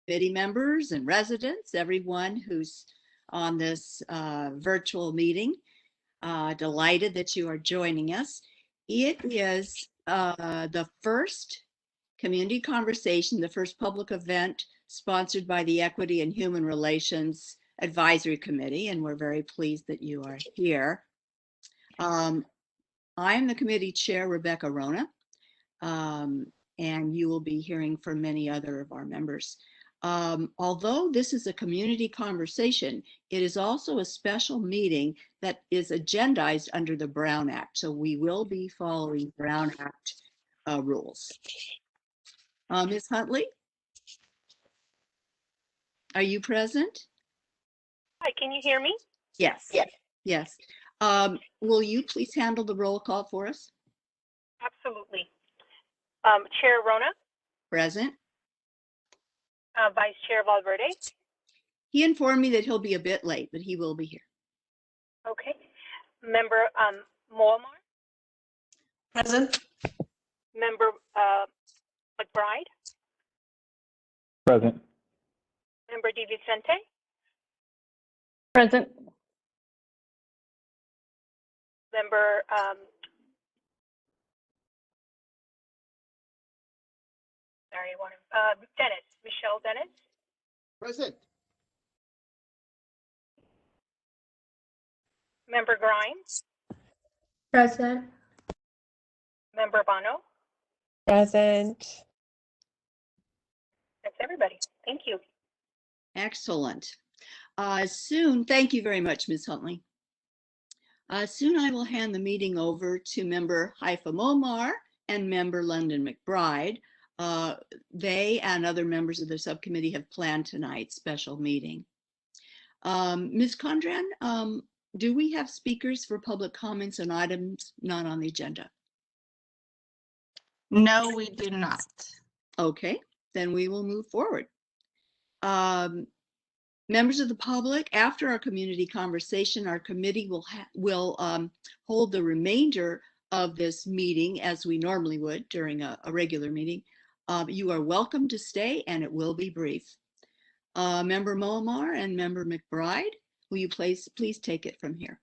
committee members and residents, everyone who's on this virtual meeting. Delighted that you are joining us. It is the first community conversation, the first public event sponsored by the Equity and Human Relations Advisory Committee, and we're very pleased that you are here. I am the committee chair, Rebecca Rona, and you will be hearing from many other of our members. Although this is a community conversation, it is also a special meeting that is agendized under the Brown Act. So we will be following Brown Act rules. Ms. Huntley, are you present? Hi, can you hear me? Yes. Yes. Will you please handle the roll call for us? Absolutely. Chair Rona? Present. Vice Chair Valverde? He informed me that he'll be a bit late, but he will be here. Okay. Member Moamar? Present. Member McBride? Present. Member DiVicente? Present. Member Dennis, Michelle Dennis? Present. Member Grimes? Present. Member Bono? Present. That's everybody. Thank you. Excellent. Soon, thank you very much, Ms. Huntley. Soon I will hand the meeting over to member Haifa Momar and member London McBride. They and other members of the subcommittee have planned tonight's special meeting. Ms. Condren, do we have speakers for public comments on items not on the agenda? No, we do not. Okay, then we will move forward. Members of the public, after our community conversation, our committee will hold the remainder of this meeting as we normally would during a regular meeting. You are welcome to stay, and it will be brief. Member Moamar and Member McBride, will you please take it from here?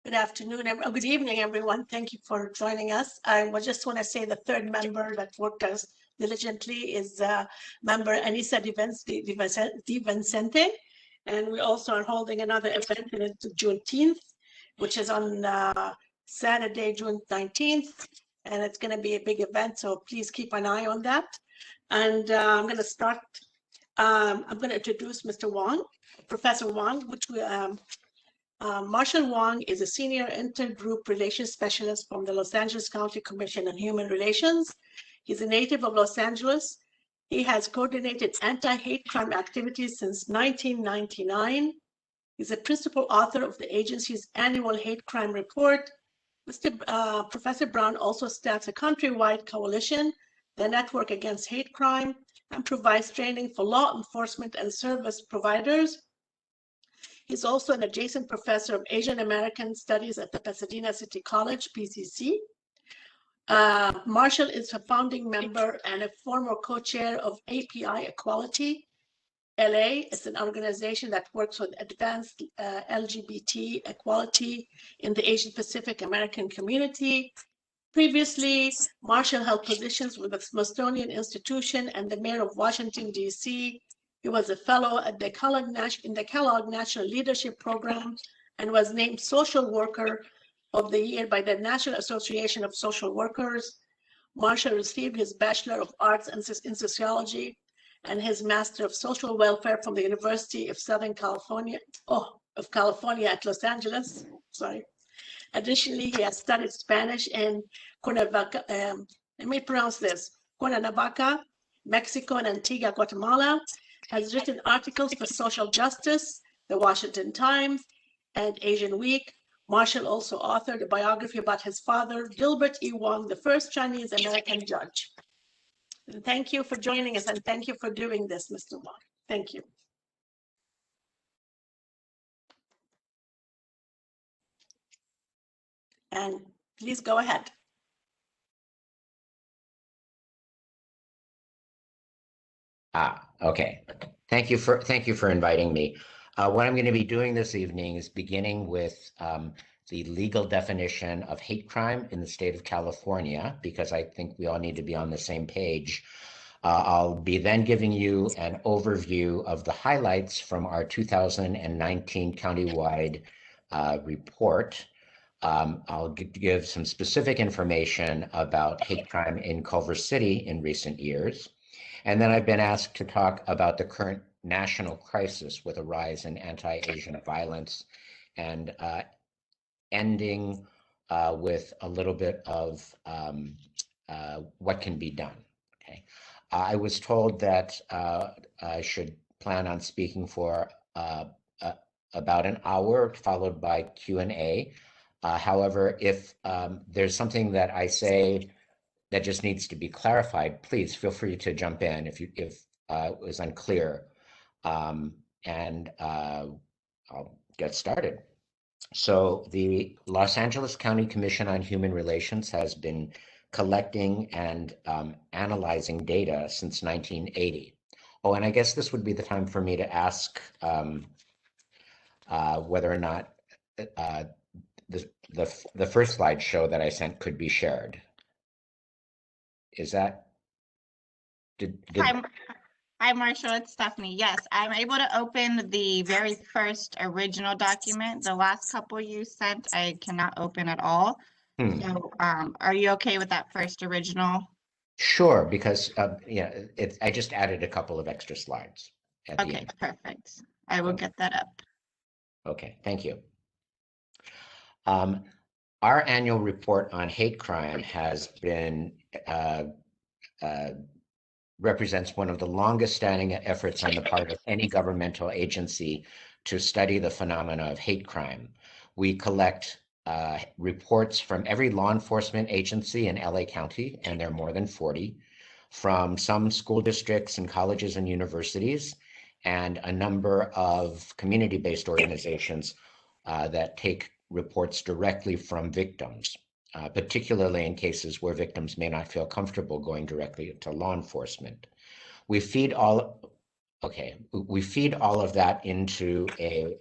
Good afternoon, good evening, everyone. Thank you for joining us. I just want to say the third member that worked as diligently is member Anissa Di Vincente. And we also are holding another event on Juneteenth, which is on Saturday, June 19th. And it's going to be a big event, so please keep an eye on that. And I'm going to start, I'm going to introduce Mr. Wong, Professor Wong, which we, Marshall Wong is a senior intergroup relations specialist from the Los Angeles County Commission on Human Relations. He's a native of Los Angeles. He has coordinated anti-hate crime activities since 1999. He's a principal author of the agency's annual hate crime report. Professor Brown also starts a countrywide coalition, the Network Against Hate Crime, and provides training for law enforcement and service providers. He's also an adjacent professor of Asian American Studies at the Pasadena City College, PCC. Marshall is a founding member and a former co-chair of API Equality LA. It's an organization that works with advanced LGBT equality in the Asian Pacific American community. Previously, Marshall held positions with the Smithsonian Institution and the mayor of Washington, D.C. He was a fellow at the Kellogg National Leadership Program and was named Social Worker of the Year by the National Association of Social Workers. Marshall received his Bachelor of Arts in Sociology and his Master of Social Welfare from the University of Southern California, at Los Angeles. Sorry. Additionally, he has studied Spanish in Cuernavaca, let me pronounce this, Cuernavaca, Mexico, and Antigua, Guatemala. Has written articles for Social Justice, The Washington Times, and Asian Week. Marshall also authored a biography about his father, Gilbert E. Wong, the first Chinese American judge. And thank you for joining us, and thank you for doing this, Mr. Wong. Thank you. And please go ahead. Okay. Thank you for inviting me. What I'm going to be doing this evening is beginning with the legal definition of hate crime in the state of California, because I think we all need to be on the same page. I'll be then giving you an overview of the highlights from our 2019 countywide report. I'll give some specific information about hate crime in Culver City in recent years. And then I've been asked to talk about the current national crisis with a rise in anti-Asian violence, and ending with a little bit of what can be done. Okay, I was told that I should plan on speaking for about an hour, followed by Q&A. However, if there's something that I say that just needs to be clarified, please feel free to jump in if it was unclear, and I'll get started. So the Los Angeles County Commission on Human Relations has been collecting and analyzing data since 1980. Oh, and I guess this would be the time for me to ask whether or not the first slideshow that I sent could be shared. Is that, Hi, Marshall, it's Stephanie. Yes, I'm able to open the very first original document. The last couple you sent, I cannot open at all. So, are you okay with that first original? Sure, because yeah, I just added a couple of extra slides at the Okay, end. perfect. I will get that up. Okay, thank you. Our annual report on hate crime has been represents one of the longest standing efforts on the part of any governmental agency to study the phenomena of hate crime. We collect reports from every law enforcement agency in LA County, and there are more than 40, from some school districts and colleges and universities, and a number of community-based organizations that take reports directly from victims. Particularly in cases where victims may not feel comfortable going directly to law enforcement. We feed all of that into a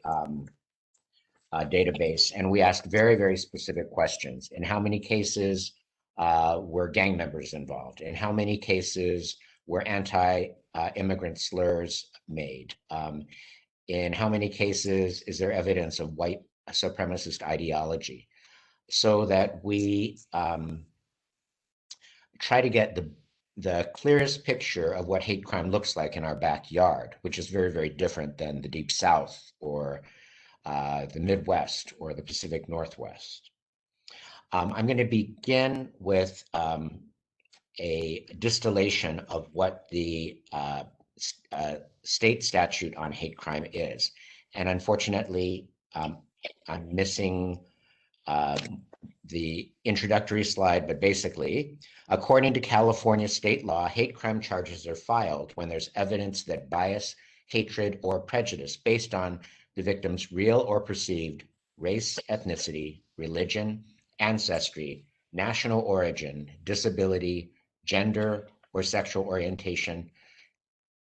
database, and we ask very, very specific questions. In how many cases were gang members involved? In how many cases were anti-immigrant slurs made? In how many cases is there evidence of white supremacist ideology? So that we try to get the clearest picture of what hate crime looks like in our backyard, which is very, very different than the Deep South or the Midwest or the Pacific Northwest. I'm going to begin with a distillation of what the state statute on hate crime is. And unfortunately, I'm missing the introductory slide, but basically, according to California state law, hate crime charges are filed when there's evidence that bias, hatred, or prejudice based on the victim's real or perceived race, ethnicity, religion, ancestry, national origin, disability, gender, or sexual orientation.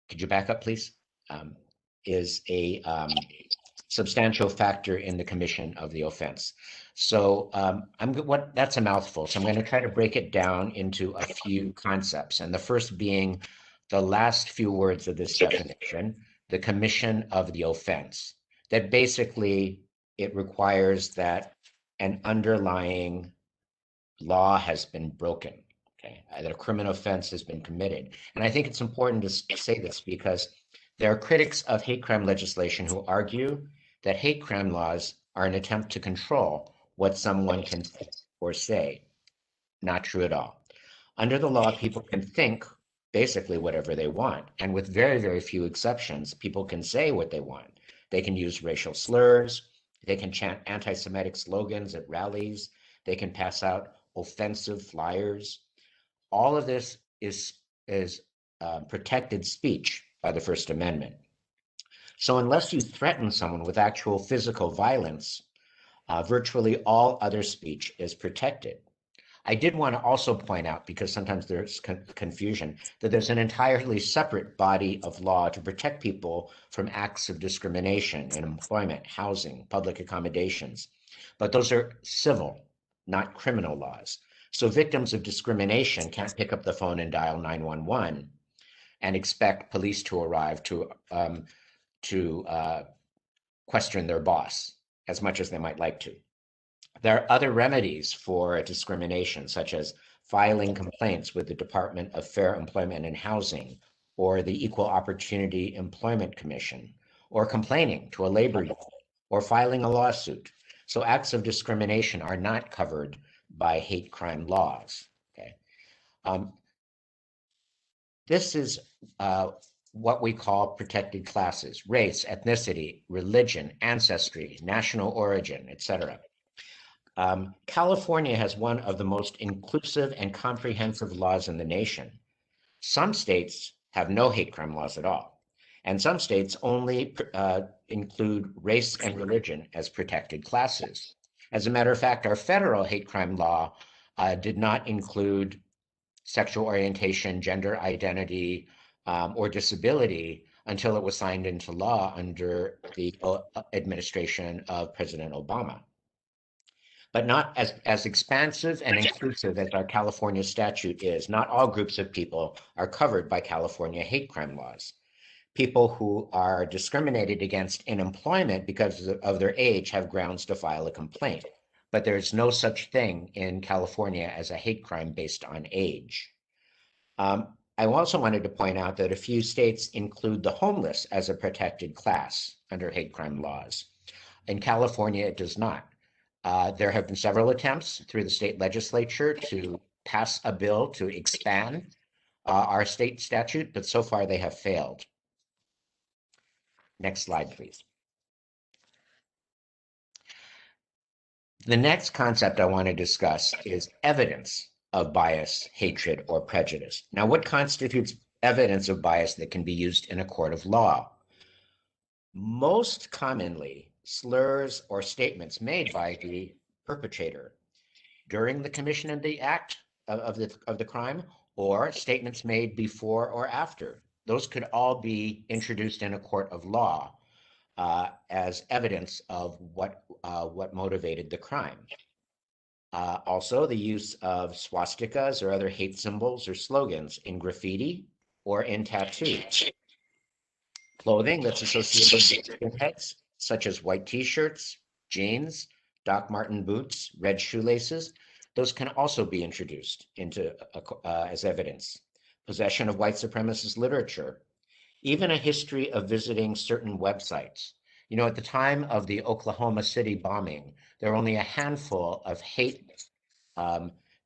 Could you back up, please? Is a substantial factor in the commission of the offense. So that's a mouthful. So I'm going to try to break it down into a few concepts. And the first being the last few words of this definition, the commission of the offense. That basically it requires that an underlying law has been broken. Okay, that a criminal offense has been committed. And I think it's important to say this because there are critics of hate crime legislation who argue that hate crime laws are an attempt to control what someone can think or say. Not true at all. Under the law, people can think basically whatever they want. And with very, very few exceptions, people can say what they want. They can use racial slurs. They can chant anti-Semitic slogans at rallies. They can pass out offensive flyers. All of this is protected speech by the First Amendment. So unless you threaten someone with actual physical violence, virtually all other speech is protected. I did want to also point out, because sometimes there's confusion, that there's an entirely separate body of law to protect people from acts of discrimination in employment, housing, public accommodations. But those are civil, not criminal laws. So victims of discrimination can't pick up the phone and dial 911 and expect police to arrive to question their boss as much as they might like to. There are other remedies for discrimination, such as filing complaints with the Department of Fair Employment and Housing or the Equal Opportunity Employment Commission, or complaining to a labor union, or filing a lawsuit. So acts of discrimination are not covered by hate crime laws. Okay. This is what we call protected classes: race, ethnicity, religion, ancestry, national origin, etc. California has one of the most inclusive and comprehensive laws in the nation. Some states have no hate crime laws at all, and some states only include race and religion as protected classes. As a matter of fact, our federal hate crime law did not include sexual orientation, gender identity, or disability until it was signed into law under the administration of President Obama. But not as expansive and inclusive as our California statute is. Not all groups of people are covered by California hate crime laws. People who are discriminated against in employment because of their age have grounds to file a complaint. But there's no such thing in California as a hate crime based on age. I also wanted to point out that a few states include the homeless as a protected class under hate crime laws. In California, it does not. There have been several attempts through the state legislature to pass a bill to expand our state statute, but so far they have failed. Next slide, please. The next concept I want to discuss is evidence of bias, hatred, or prejudice. Now, what constitutes evidence of bias that can be used in a court of law? Most commonly, slurs or statements made by the perpetrator during the commission of the act of the crime, or statements made before or after. Those could all be introduced in a court of law as evidence of what motivated the crime. Also, the use of swastikas or other hate symbols or slogans in graffiti or in tattoos. Clothing that's associated with skinheads, such as white t-shirts, jeans, Doc Marten boots, red shoelaces, those can also be introduced into as evidence. Possession of white supremacist literature, even a history of visiting certain websites. You know, at the time of the Oklahoma City bombing, there were only a handful of hate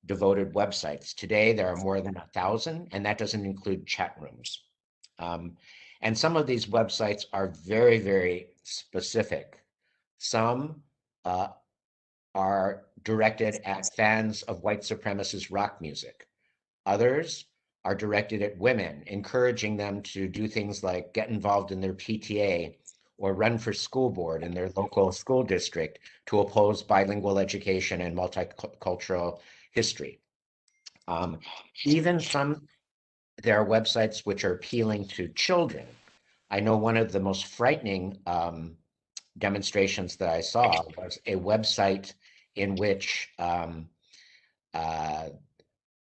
devoted websites. Today, there are more than 1,000, and that doesn't include chat rooms. And some of these websites are very, very specific. Some are directed at fans of white supremacist rock music. Others are directed at women, encouraging them to do things like get involved in their PTA or run for school board in their local school district to oppose bilingual education and multicultural history. Even there are websites which are appealing to children. I know one of the most frightening demonstrations that I saw was a website in which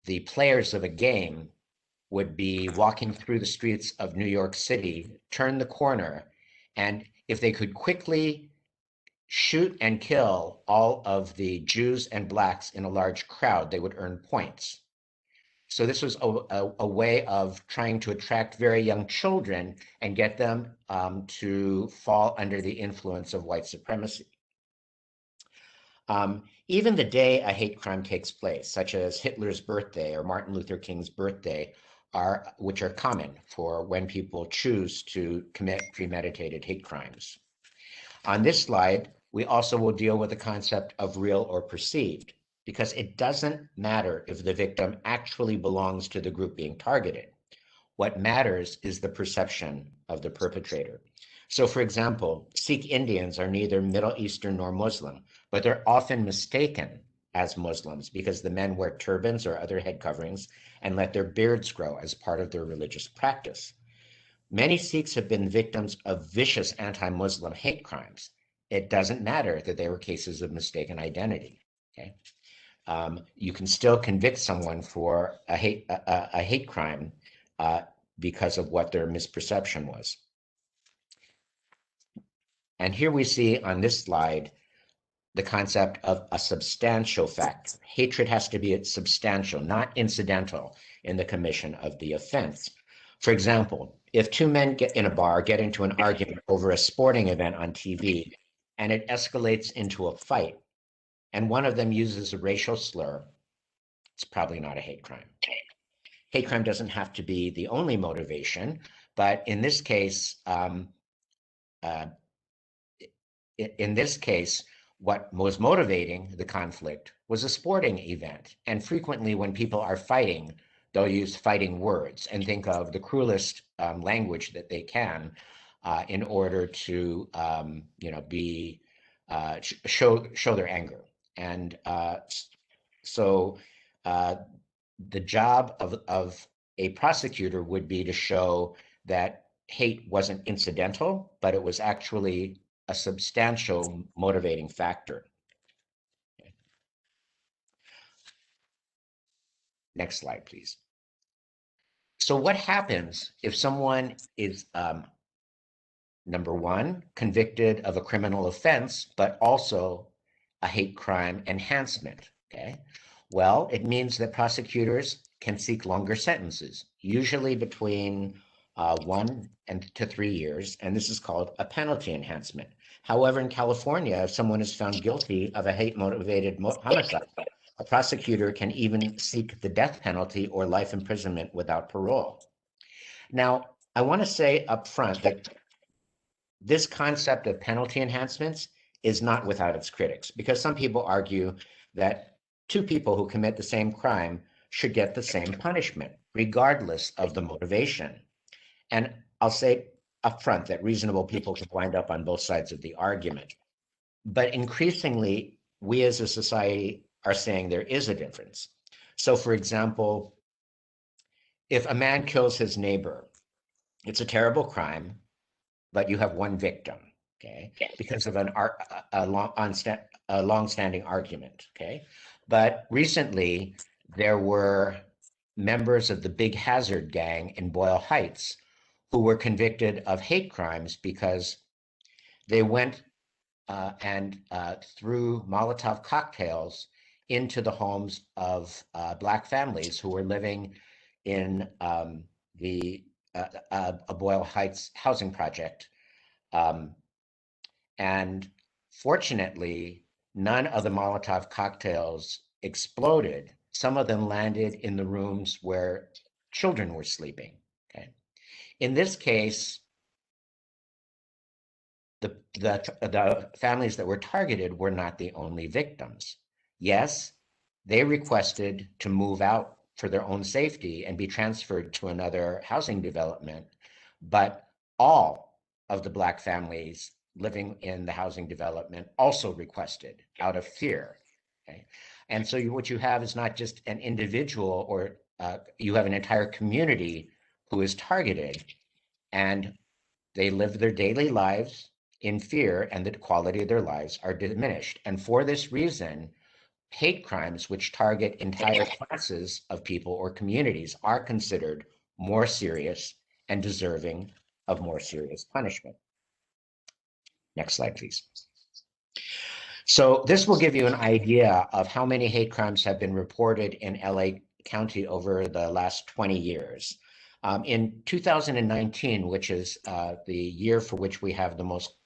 the players of a game would be walking through the streets of New York City, turn the corner, and if they could quickly shoot and kill all of the Jews and Blacks in a large crowd, they would earn points. So this was a way of trying to attract very young children and get them to fall under the influence of white supremacy. Even the day a hate crime takes place, such as Hitler's birthday or Martin Luther King's birthday, which are common for when people choose to commit premeditated hate crimes. On this slide, we also will deal with the concept of real or perceived, because it doesn't matter if the victim actually belongs to the group being targeted. What matters is the perception of the perpetrator. So, for example, Sikh Indians are neither Middle Eastern nor Muslim, but they're often mistaken as Muslims because the men wear turbans or other head coverings and let their beards grow as part of their religious practice. Many Sikhs have been victims of vicious anti-Muslim hate crimes. It doesn't matter that they were cases of mistaken identity. Okay, you can still convict someone for a hate crime because of what their misperception was. And here we see on this slide the concept of a substantial factor. Hatred has to be substantial, not incidental in the commission of the offense. For example, if two men get into an argument over a sporting event on TV and it escalates into a fight and one of them uses a racial slur, it's probably not a hate crime. Hate crime doesn't have to be the only motivation, but in this case, what was motivating the conflict was a sporting event. And frequently when people are fighting, they'll use fighting words and think of the cruelest language that they can in order to, show their anger. And so the job of a prosecutor would be to show that hate wasn't incidental, but it was actually a substantial motivating factor. Okay. Next slide, please. So what happens if someone is, number one, convicted of a criminal offense, but also a hate crime enhancement? Okay. Well, it means that prosecutors can seek longer sentences, usually between 1 to 3 years, and this is called a penalty enhancement. However, in California, if someone is found guilty of a hate-motivated homicide, a prosecutor can even seek the death penalty or life imprisonment without parole. Now, I want to say up front that this concept of penalty enhancements is not without its critics, because some people argue that two people who commit the same crime should get the same punishment, regardless of the motivation. And I'll say up front that reasonable people can wind up on both sides of the argument. But increasingly, we as a society are saying there is a difference. So for example, if a man kills his neighbor, it's a terrible crime, but you have one victim, okay, because of a long-standing argument, okay? But recently, there were members of the Big Hazard gang in Boyle Heights who were convicted of hate crimes because they went and threw Molotov cocktails into the homes of Black families who were living in a Boyle Heights housing project. And fortunately, none of the Molotov cocktails exploded. Some of them landed in the rooms where children were sleeping. Okay. In this case, the families that were targeted were not the only victims. Yes, they requested to move out for their own safety and be transferred to another housing development, but all of the Black families living in the housing development also requested out of fear. Okay? And so what you have is not just an individual, or you have an entire community who is targeted, and they live their daily lives in fear, and the quality of their lives are diminished. And for this reason, hate crimes which target entire classes of people or communities are considered more serious and deserving of more serious punishment. Next slide, please. So this will give you an idea of how many hate crimes have been reported in LA County over the last 20 years. In 2019, which is the year for which we have the most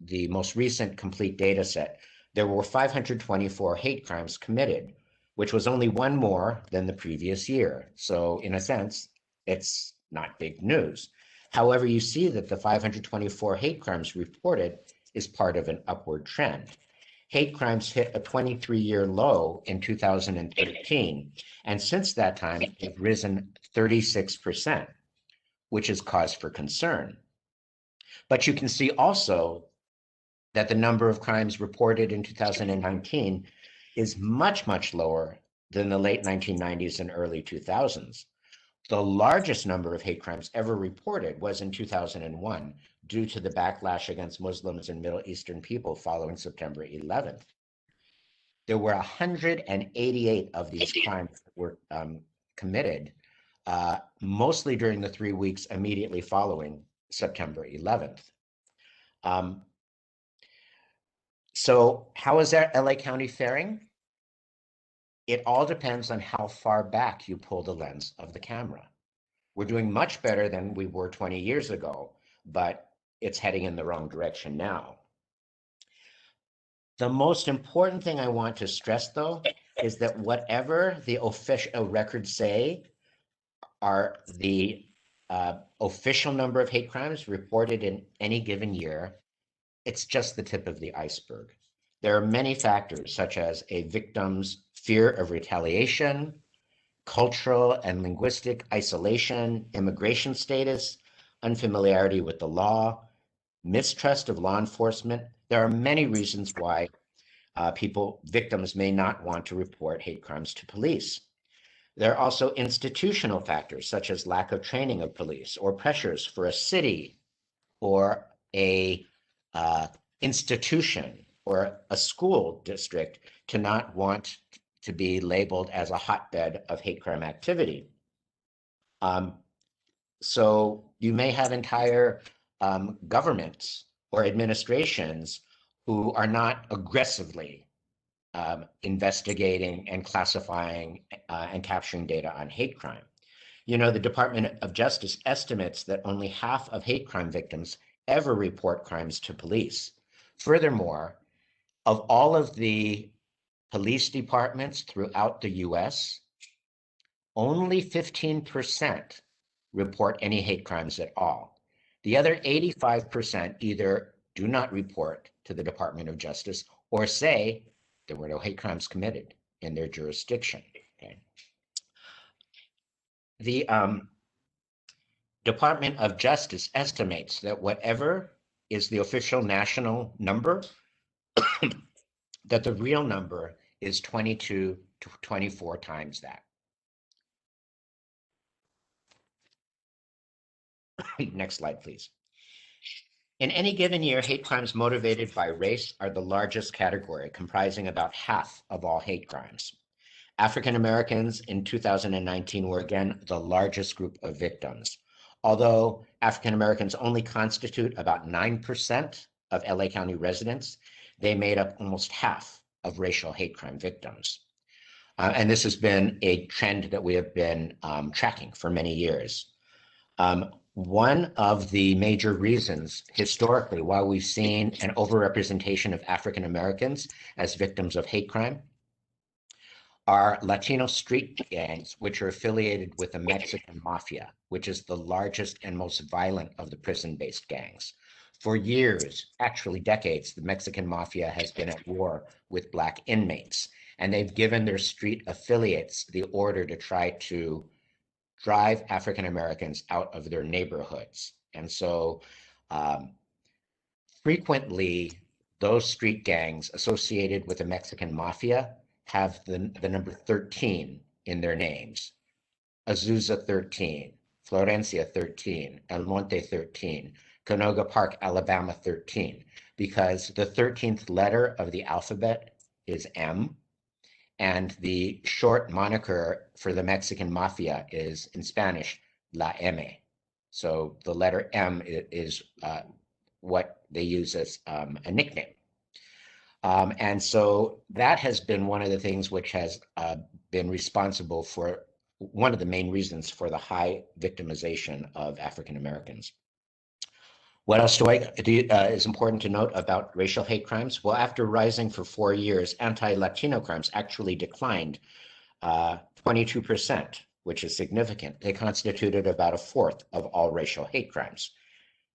the most recent complete data set, there were 524 hate crimes committed, which was only one more than the previous year. So in a sense, it's not big news. However, you see that the 524 hate crimes reported is part of an upward trend. Hate crimes hit a 23-year low in 2013, and since that time, they've risen 36%, which is cause for concern. But you can see also that the number of crimes reported in 2019 is much, much lower than the late 1990s and early 2000s. The largest number of hate crimes ever reported was in 2001 due to the backlash against Muslims and Middle Eastern people following September 11th. There were 188 of these crimes that were committed, mostly during the 3 weeks immediately following September 11th. So how is that LA County faring? It all depends on how far back you pull the lens of the camera. We're doing much better than we were 20 years ago, but it's heading in the wrong direction now. The most important thing I want to stress, though, is that whatever the official records say are the official number of hate crimes reported in any given year, it's just the tip of the iceberg. There are many factors, such as a victim's fear of retaliation, cultural and linguistic isolation, immigration status, unfamiliarity with the law, mistrust of law enforcement. There are many reasons why victims may not want to report hate crimes to police. There are also institutional factors, such as lack of training of police or pressures for a city or a institution or a school district to not want to be labeled as a hotbed of hate crime activity. So you may have entire governments or administrations who are not aggressively investigating and classifying and capturing data on hate crime. You know, the Department of Justice estimates that only half of hate crime victims ever report crimes to police. Furthermore, of all of the police departments throughout the US, only 15% report any hate crimes at all. The other 85% either do not report to the Department of Justice or say there were no hate crimes committed in their jurisdiction. Okay. The Department of Justice estimates that whatever is the official national number, that the real number is 22 to 24 times that. Next slide, please. In any given year, hate crimes motivated by race are the largest category, comprising about half of all hate crimes. African Americans in 2019 were again the largest group of victims. Although African Americans only constitute about 9% of LA County residents, they made up almost half of racial hate crime victims. And this has been a trend that we have been tracking for many years. One of the major reasons historically why we've seen an overrepresentation of African Americans as victims of hate crime are Latino street gangs, which are affiliated with the Mexican mafia, which is the largest and most violent of the prison-based gangs. For years, actually decades, the Mexican mafia has been at war with Black inmates, and they've given their street affiliates the order to try to drive African Americans out of their neighborhoods. And so frequently, those street gangs associated with the Mexican mafia have the number 13 in their names. Azusa 13, Florencia 13, El Monte 13, Canoga Park, Alabama 13, because the 13th letter of the alphabet is M, and the short moniker for the Mexican mafia is, in Spanish, La M. So the letter M is what they use as a nickname. And so that has been one of the things which has been responsible for one of the main reasons for the high victimization of African Americans. What else is important to note about racial hate crimes? Well, after rising for 4 years, anti-Latino crimes actually declined 22%, which is significant. They constituted about a fourth of all racial hate crimes.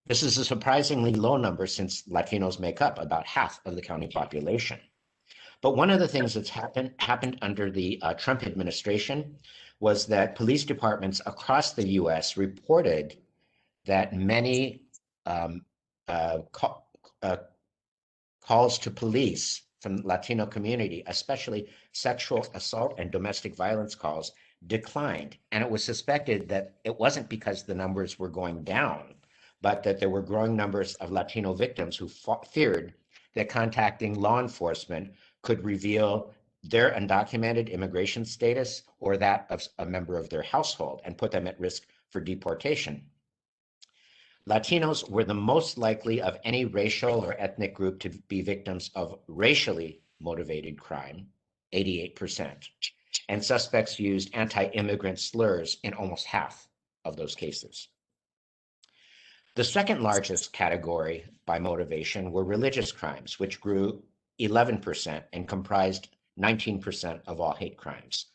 This is a surprisingly low number since Latinos make up about half of the county population. But one of the things that's happened under the Trump administration was that police departments across the US reported that many calls to police from the Latino community, especially sexual assault and domestic violence calls, declined. And it was suspected that it wasn't because the numbers were going down, but that there were growing numbers of Latino victims who feared that contacting law enforcement could reveal their undocumented immigration status or that of a member of their household and put them at risk for deportation. Latinos were the most likely of any racial or ethnic group to be victims of racially motivated crime, 88%, and suspects used anti-immigrant slurs in almost half of those cases. The second largest category by motivation were religious crimes, which grew 11% and comprised 19% of all hate crimes.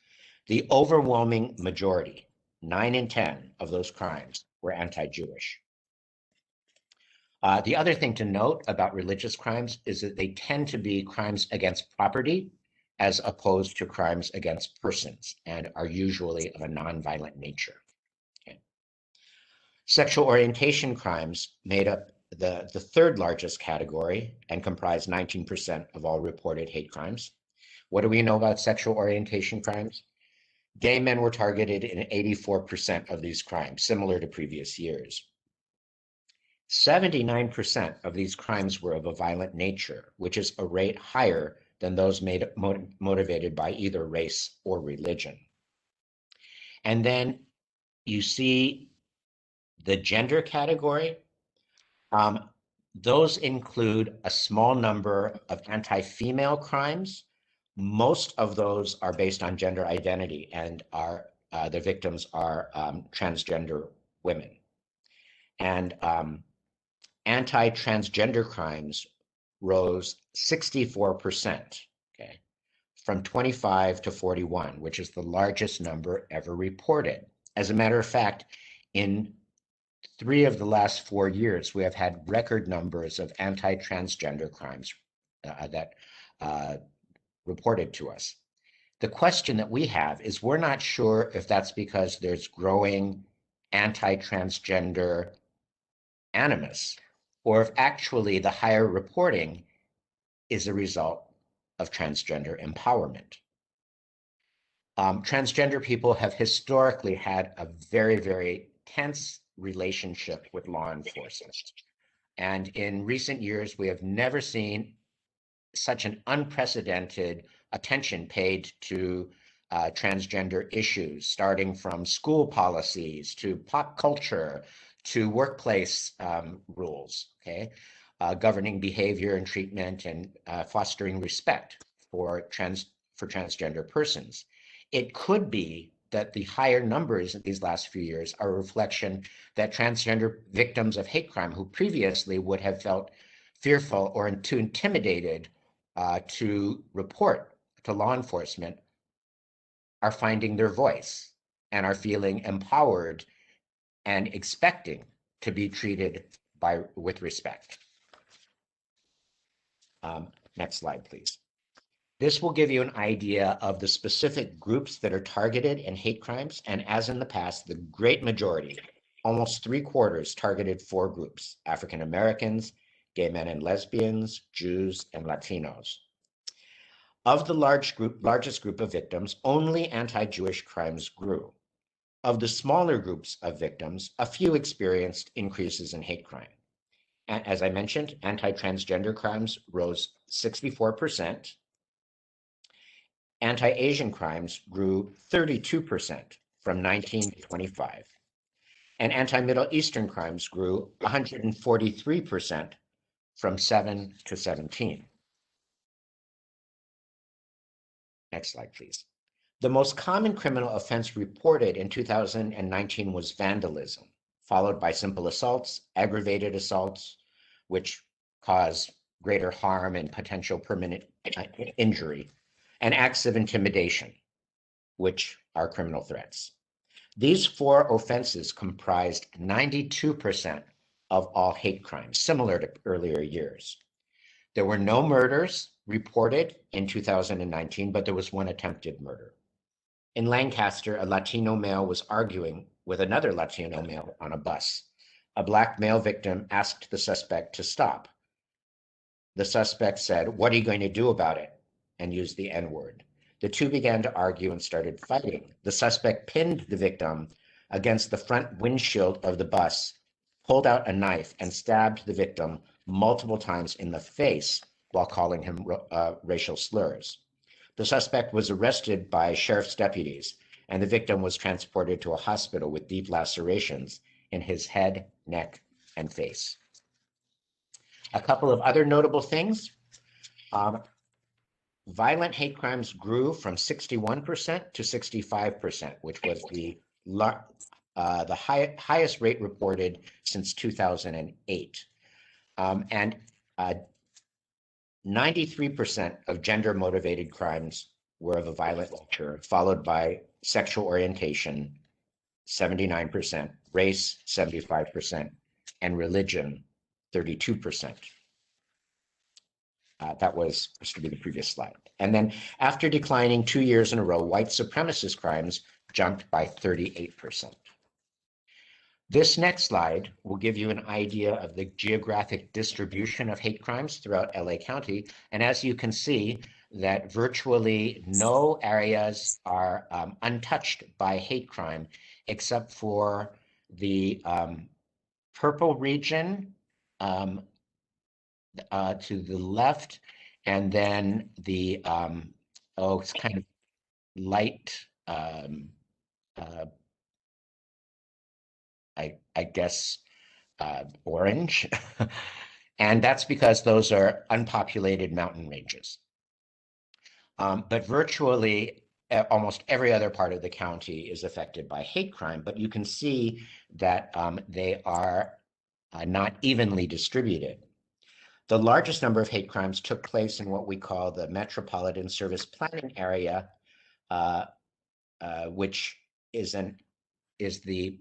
The overwhelming majority, 9 in 10 of those crimes, were anti-Jewish. The other thing to note about religious crimes is that they tend to be crimes against property as opposed to crimes against persons and are usually of a nonviolent nature. Okay. Sexual orientation crimes made up the third largest category and comprised 19% of all reported hate crimes. What do we know about sexual orientation crimes? Gay men were targeted in 84% of these crimes, similar to previous years. 79% of these crimes were of a violent nature, which is a rate higher than those motivated by either race or religion. And then you see the gender category. Those include a small number of anti-female crimes. Most of those are based on gender identity and are the victims are transgender women. And anti-transgender crimes rose 64%, okay, from 25 to 41, which is the largest number ever reported. As a matter of fact, in 3 of the last 4 years, we have had record numbers of anti-transgender crimes that reported to us. The question that we have is we're not sure if that's because there's growing anti-transgender animus, or if actually the higher reporting is a result of transgender empowerment. Transgender people have historically had a very, very tense relationship with law enforcement. And in recent years, we have never seen such an unprecedented attention paid to transgender issues, starting from school policies to pop culture to workplace rules, okay, governing behavior and treatment and fostering respect for transgender persons. It could be that the higher numbers in these last few years are a reflection that transgender victims of hate crime who previously would have felt fearful or too intimidated to report to law enforcement are finding their voice and are feeling empowered and expecting to be treated with respect. Next slide, please. This will give you an idea of the specific groups that are targeted in hate crimes. And as in the past, the great majority, almost 3/4, targeted 4 groups: African Americans, gay men and lesbians, Jews, and Latinos. Of the largest group of victims, only anti-Jewish crimes grew. Of the smaller groups of victims, a few experienced increases in hate crime. And as I mentioned, anti-transgender crimes rose 64%. Anti-Asian crimes grew 32% from 19 to 25. And anti-Middle Eastern crimes grew 143% from 7 to 17. Next slide, please. The most common criminal offense reported in 2019 was vandalism, followed by simple assaults, aggravated assaults, which cause greater harm and potential permanent injury, and acts of intimidation, which are criminal threats. These 4 offenses comprised 92% of all hate crimes, similar to earlier years. There were no murders reported in 2019, but there was 1 attempted murder. In Lancaster, a Latino male was arguing with another Latino male on a bus. A Black male victim asked the suspect to stop. The suspect said, "What are you going to do about it?" and used the N-word. The two began to argue and started fighting. The suspect pinned the victim against the front windshield of the bus, pulled out a knife, and stabbed the victim multiple times in the face while calling him racial slurs. The suspect was arrested by sheriff's deputies, and the victim was transported to a hospital with deep lacerations in his head, neck, and face. A couple of other notable things. Violent hate crimes grew from 61% to 65%, which was the highest rate reported since 2008. And 93% of gender-motivated crimes were of a violent nature, followed by sexual orientation, 79%, race, 75%, and religion, 32%. That was supposed to be the previous slide. And then after declining 2 years in a row, white supremacist crimes jumped by 38%. This next slide will give you an idea of the geographic distribution of hate crimes throughout LA County. And as you can see, that virtually no areas are untouched by hate crime, except for the purple region to the left, and then the, it's kind of light, I guess, orange. And that's because those are unpopulated mountain ranges. But virtually almost every other part of the county is affected by hate crime, but you can see that they are not evenly distributed. The largest number of hate crimes took place in what we call the Metropolitan Service Planning Area, which is the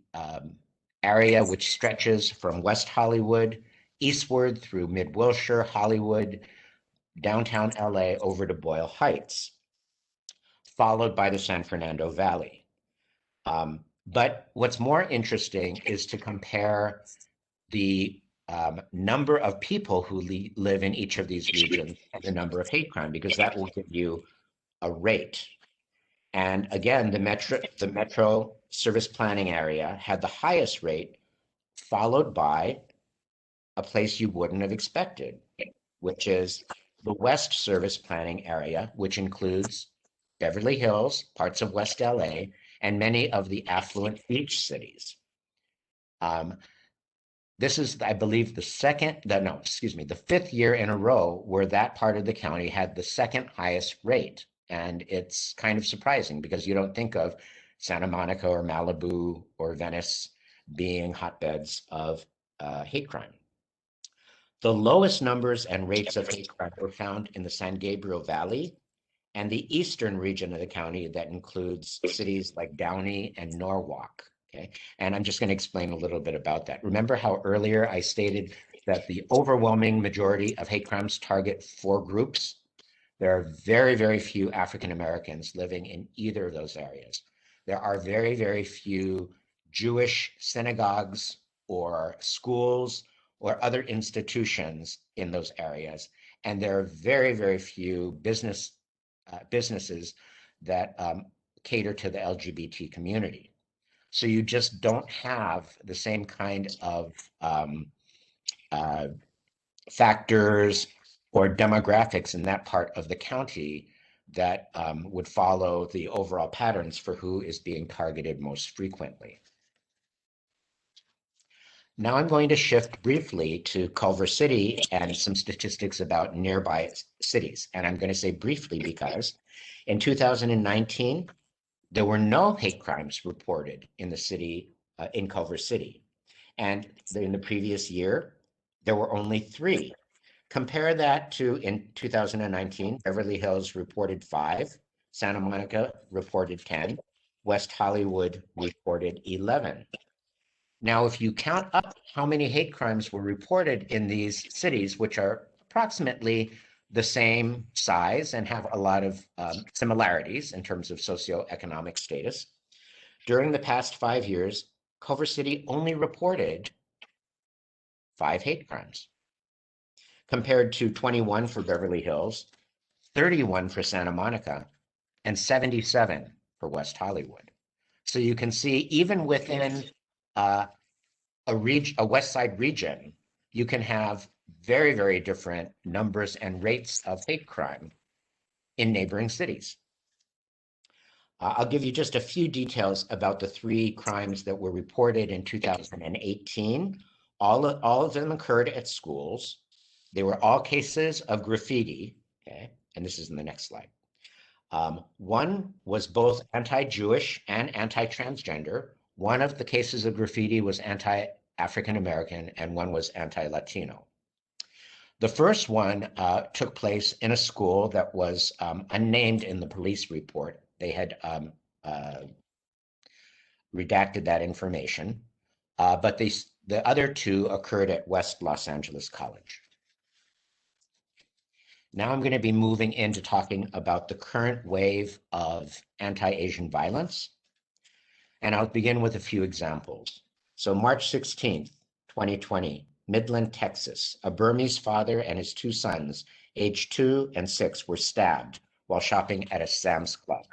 area which stretches from West Hollywood eastward through Mid-Wilshire, Hollywood, downtown LA over to Boyle Heights, followed by the San Fernando Valley. But what's more interesting is to compare the number of people who live in each of these regions and the number of hate crime, because that will give you a rate. And again, the Metro Service Planning Area had the highest rate, followed by a place you wouldn't have expected, which is the West Service Planning Area, which includes Beverly Hills, parts of West LA, and many of the affluent beach cities. This is, I believe, the fifth year in a row where that part of the county had the second highest rate. And it's kind of surprising because you don't think of Santa Monica or Malibu or Venice being hotbeds of hate crime. The lowest numbers and rates of hate crime were found in the San Gabriel Valley and the eastern region of the county that includes cities like Downey and Norwalk. Okay, and I'm just going to explain a little bit about that. Remember how earlier I stated that the overwhelming majority of hate crimes target 4 groups? There are very, very few African Americans living in either of those areas. There are very, very few Jewish synagogues or schools or other institutions in those areas. And there are very, very few businesses that cater to the LGBT community. So you just don't have the same kind of factors or demographics in that part of the county that would follow the overall patterns for who is being targeted most frequently. Now I'm going to shift briefly to Culver City and some statistics about nearby cities. And I'm going to say briefly because in 2019, there were no hate crimes reported in the city, in Culver City. And in the previous year, there were only 3. Compare that to in 2019, Beverly Hills reported 5, Santa Monica reported 10, West Hollywood reported 11. Now, if you count up how many hate crimes were reported in these cities, which are approximately the same size and have a lot of similarities in terms of socioeconomic status, during the past 5 years, Culver City only reported 5 hate crimes. compared to 21 for Beverly Hills, 31 for Santa Monica, and 77 for West Hollywood. So you can see even within a West Side region, you can have very, very different numbers and rates of hate crime in neighboring cities. I'll give you just a few details about the 3 crimes that were reported in 2018. All of them occurred at schools. They were all cases of graffiti, okay? And this is in the next slide. One was both anti-Jewish and anti-transgender. One of the cases of graffiti was anti-African American, and one was anti-Latino. The first one took place in a school that was unnamed in the police report. They had redacted that information, but the other 2 occurred at West Los Angeles College. Now I'm going to be moving into talking about the current wave of anti-Asian violence, and I'll begin with a few examples. So March 16th, 2020, Midland, Texas, a Burmese father and his 2 sons, aged 2 and 6, were stabbed while shopping at a Sam's Club.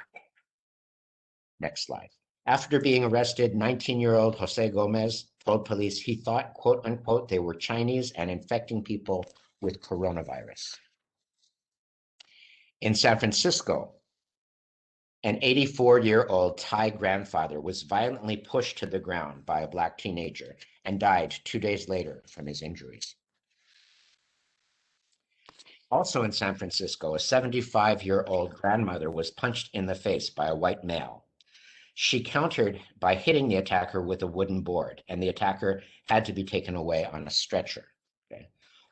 Next slide. After being arrested, 19-year-old Jose Gomez told police he thought, quote unquote, they were Chinese and infecting people with coronavirus. In San Francisco, an 84-year-old Thai grandfather was violently pushed to the ground by a Black teenager and died 2 days later from his injuries. Also in San Francisco, a 75-year-old grandmother was punched in the face by a white male. She countered by hitting the attacker with a wooden board, and the attacker had to be taken away on a stretcher. Okay.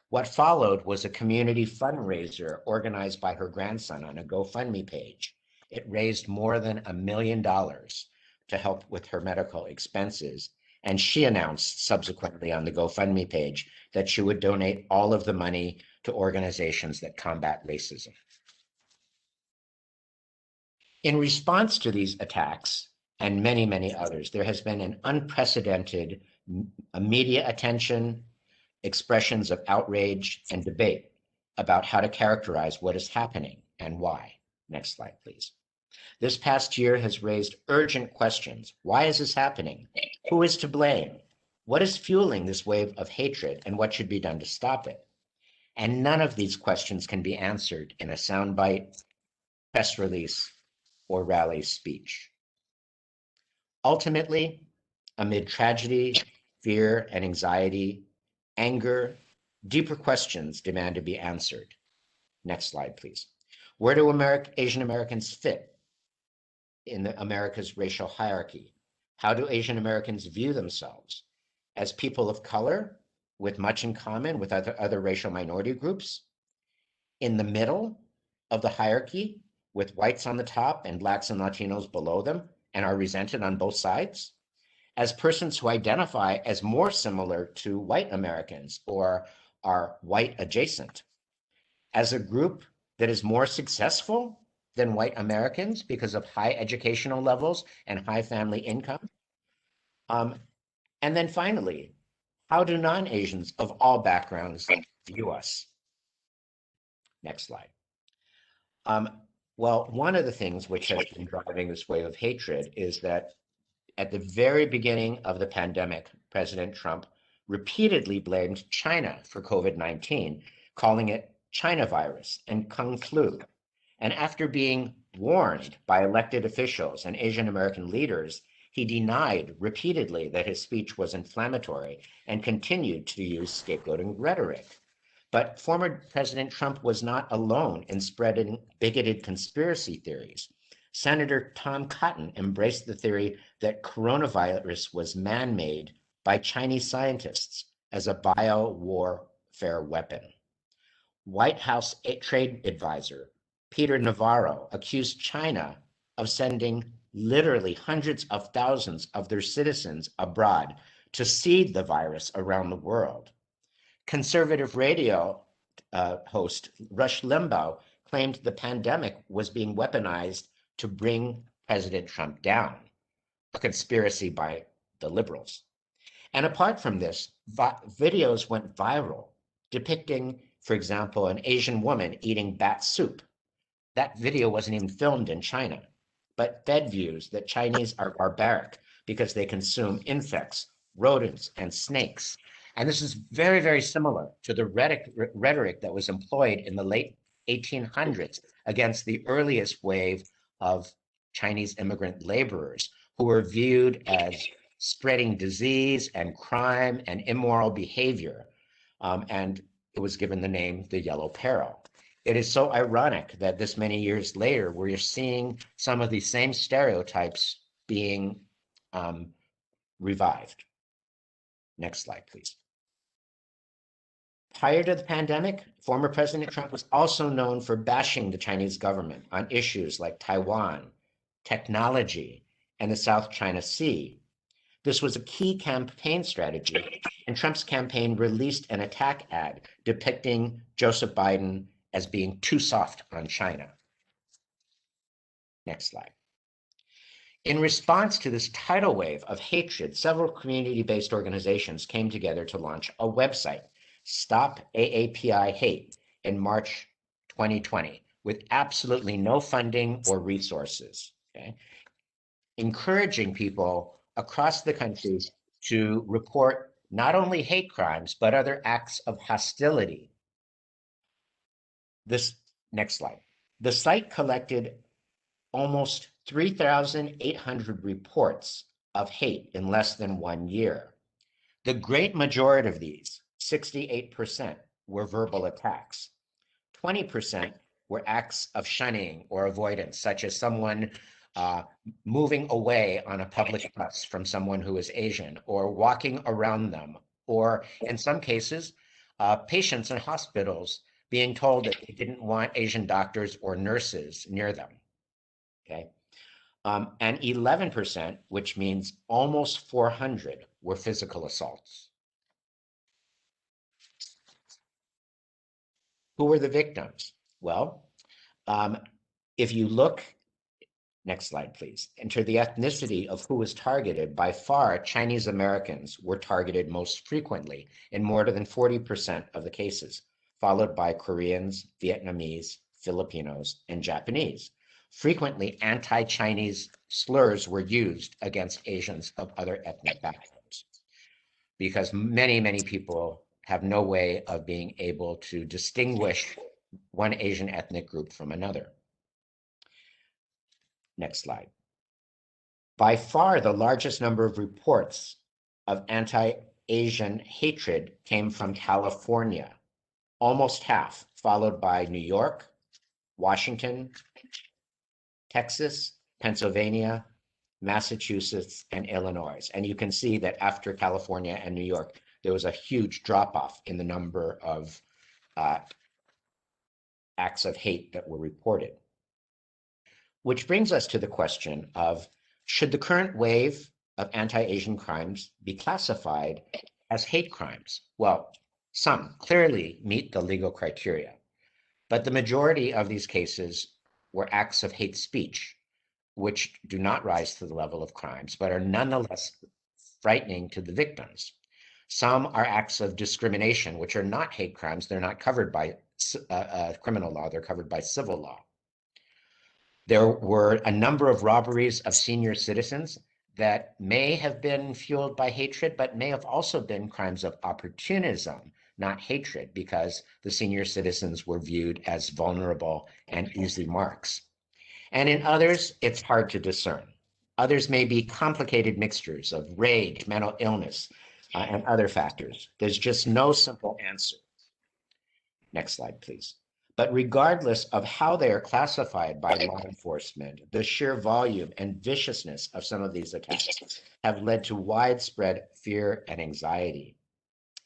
What followed was a community fundraiser organized by her grandson on a GoFundMe page. It raised more than $1 million to help with her medical expenses, and she announced subsequently on the GoFundMe page that she would donate all of the money to organizations that combat racism. In response to these attacks, and many, many others, there has been an unprecedented media attention, expressions of outrage, and debate about how to characterize what is happening and why. Next slide, please. This past year has raised urgent questions. Why is this happening? Who is to blame? What is fueling this wave of hatred, and what should be done to stop it? And none of these questions can be answered in a soundbite, press release, or rally speech. Ultimately, amid tragedy, fear, and anxiety, anger, deeper questions demand to be answered. Next slide, please. Where do Asian Americans fit in America's racial hierarchy? How do Asian Americans view themselves? As people of color with much in common with other racial minority groups? In the middle of the hierarchy with whites on the top and Blacks and Latinos below them and are resented on both sides? As persons who identify as more similar to white Americans or are white adjacent? As a group that is more successful than white Americans because of high educational levels and high family income? And then finally, how do non-Asians of all backgrounds view us? Next slide. Well, one of the things which has been driving this wave of hatred is that at the very beginning of the pandemic, President Trump repeatedly blamed China for COVID-19, calling it China virus and Kung flu. And after being warned by elected officials and Asian American leaders, he denied repeatedly that his speech was inflammatory and continued to use scapegoating rhetoric. But former President Trump was not alone in spreading bigoted conspiracy theories. Senator Tom Cotton embraced the theory that coronavirus was man-made by Chinese scientists as a bio-warfare weapon. White House trade advisor Peter Navarro accused China of sending literally hundreds of thousands of their citizens abroad to seed the virus around the world. Conservative radio host Rush Limbaugh claimed the pandemic was being weaponized to bring President Trump down, a conspiracy by the liberals. And apart from this, videos went viral depicting For example, an Asian woman eating bat soup. That video wasn't even filmed in China, but fed views that Chinese are barbaric because they consume insects, rodents, and snakes. And this is very, very similar to the rhetoric that was employed in the late 1800s against the earliest wave of Chinese immigrant laborers who were viewed as spreading disease and crime and immoral behavior. And it was given the name the Yellow Peril. It is so ironic that this many years later, we're seeing some of these same stereotypes being revived. Next slide, please. Prior to the pandemic, former President Trump was also known for bashing the Chinese government on issues like Taiwan, technology, and the South China Sea. This was a key campaign strategy, and Trump's campaign released an attack ad depicting Joseph Biden as being too soft on China. Next slide. In response to this tidal wave of hatred, several community-based organizations came together to launch a website, StopAPIHate, in March 2020, with absolutely no funding or resources, okay? Encouraging people across the country to report not only hate crimes, but other acts of hostility. This next slide. The site collected almost 3,800 reports of hate in less than 1 year. The great majority of these, 68%, were verbal attacks. 20% were acts of shunning or avoidance, such as someone moving away on a public bus from someone who is Asian, or walking around them, or in some cases, patients in hospitals being told that they didn't want Asian doctors or nurses near them, okay? And 11%, which means almost 400, were physical assaults. Who were the victims? Well, if you look, next slide, please, into the ethnicity of who was targeted, by far, Chinese Americans were targeted most frequently in more than 40% of the cases, followed by Koreans, Vietnamese, Filipinos, and Japanese. Frequently, anti-Chinese slurs were used against Asians of other ethnic backgrounds because many, many people have no way of being able to distinguish one Asian ethnic group from another. Next slide. By far, the largest number of reports of anti-Asian hatred came from California, almost half, followed by New York, Washington, Texas, Pennsylvania, Massachusetts, and Illinois. And you can see that after California and New York, there was a huge drop-off in the number of acts of hate that were reported. Which brings us to the question of, should the current wave of anti-Asian crimes be classified as hate crimes? Well, some clearly meet the legal criteria, but the majority of these cases were acts of hate speech, which do not rise to the level of crimes, but are nonetheless frightening to the victims. Some are acts of discrimination, which are not hate crimes. They're not covered by criminal law. They're covered by civil law. There were a number of robberies of senior citizens that may have been fueled by hatred, but may have also been crimes of opportunism, not hatred, because the senior citizens were viewed as vulnerable and easy marks. And in others, it's hard to discern. Others may be complicated mixtures of rage, mental illness, and other factors. There's just no simple answer. Next slide, please. But regardless of how they are classified by law enforcement, the sheer volume and viciousness of some of these attacks have led to widespread fear and anxiety.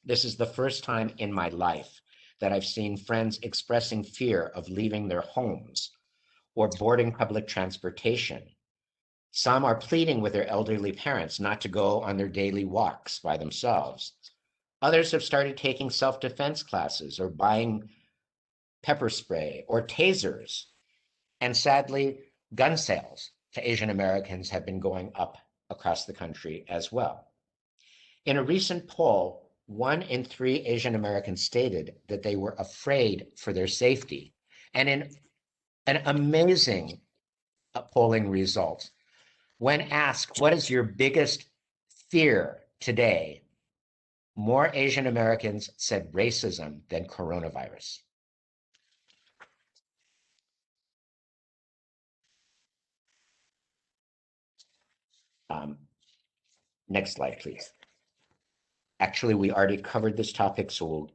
This is the first time in my life that I've seen friends expressing fear of leaving their homes or boarding public transportation. Some are pleading with their elderly parents not to go on their daily walks by themselves. Others have started taking self-defense classes or buying pepper spray or tasers. And sadly, gun sales to Asian Americans have been going up across the country as well. In a recent poll 1 in 3 Asian Americans stated that they were afraid for their safety. And in an amazing polling result, when asked, what is your biggest fear today? More Asian Americans said racism than coronavirus. Next slide, please. Actually, we already covered this topic, so we'll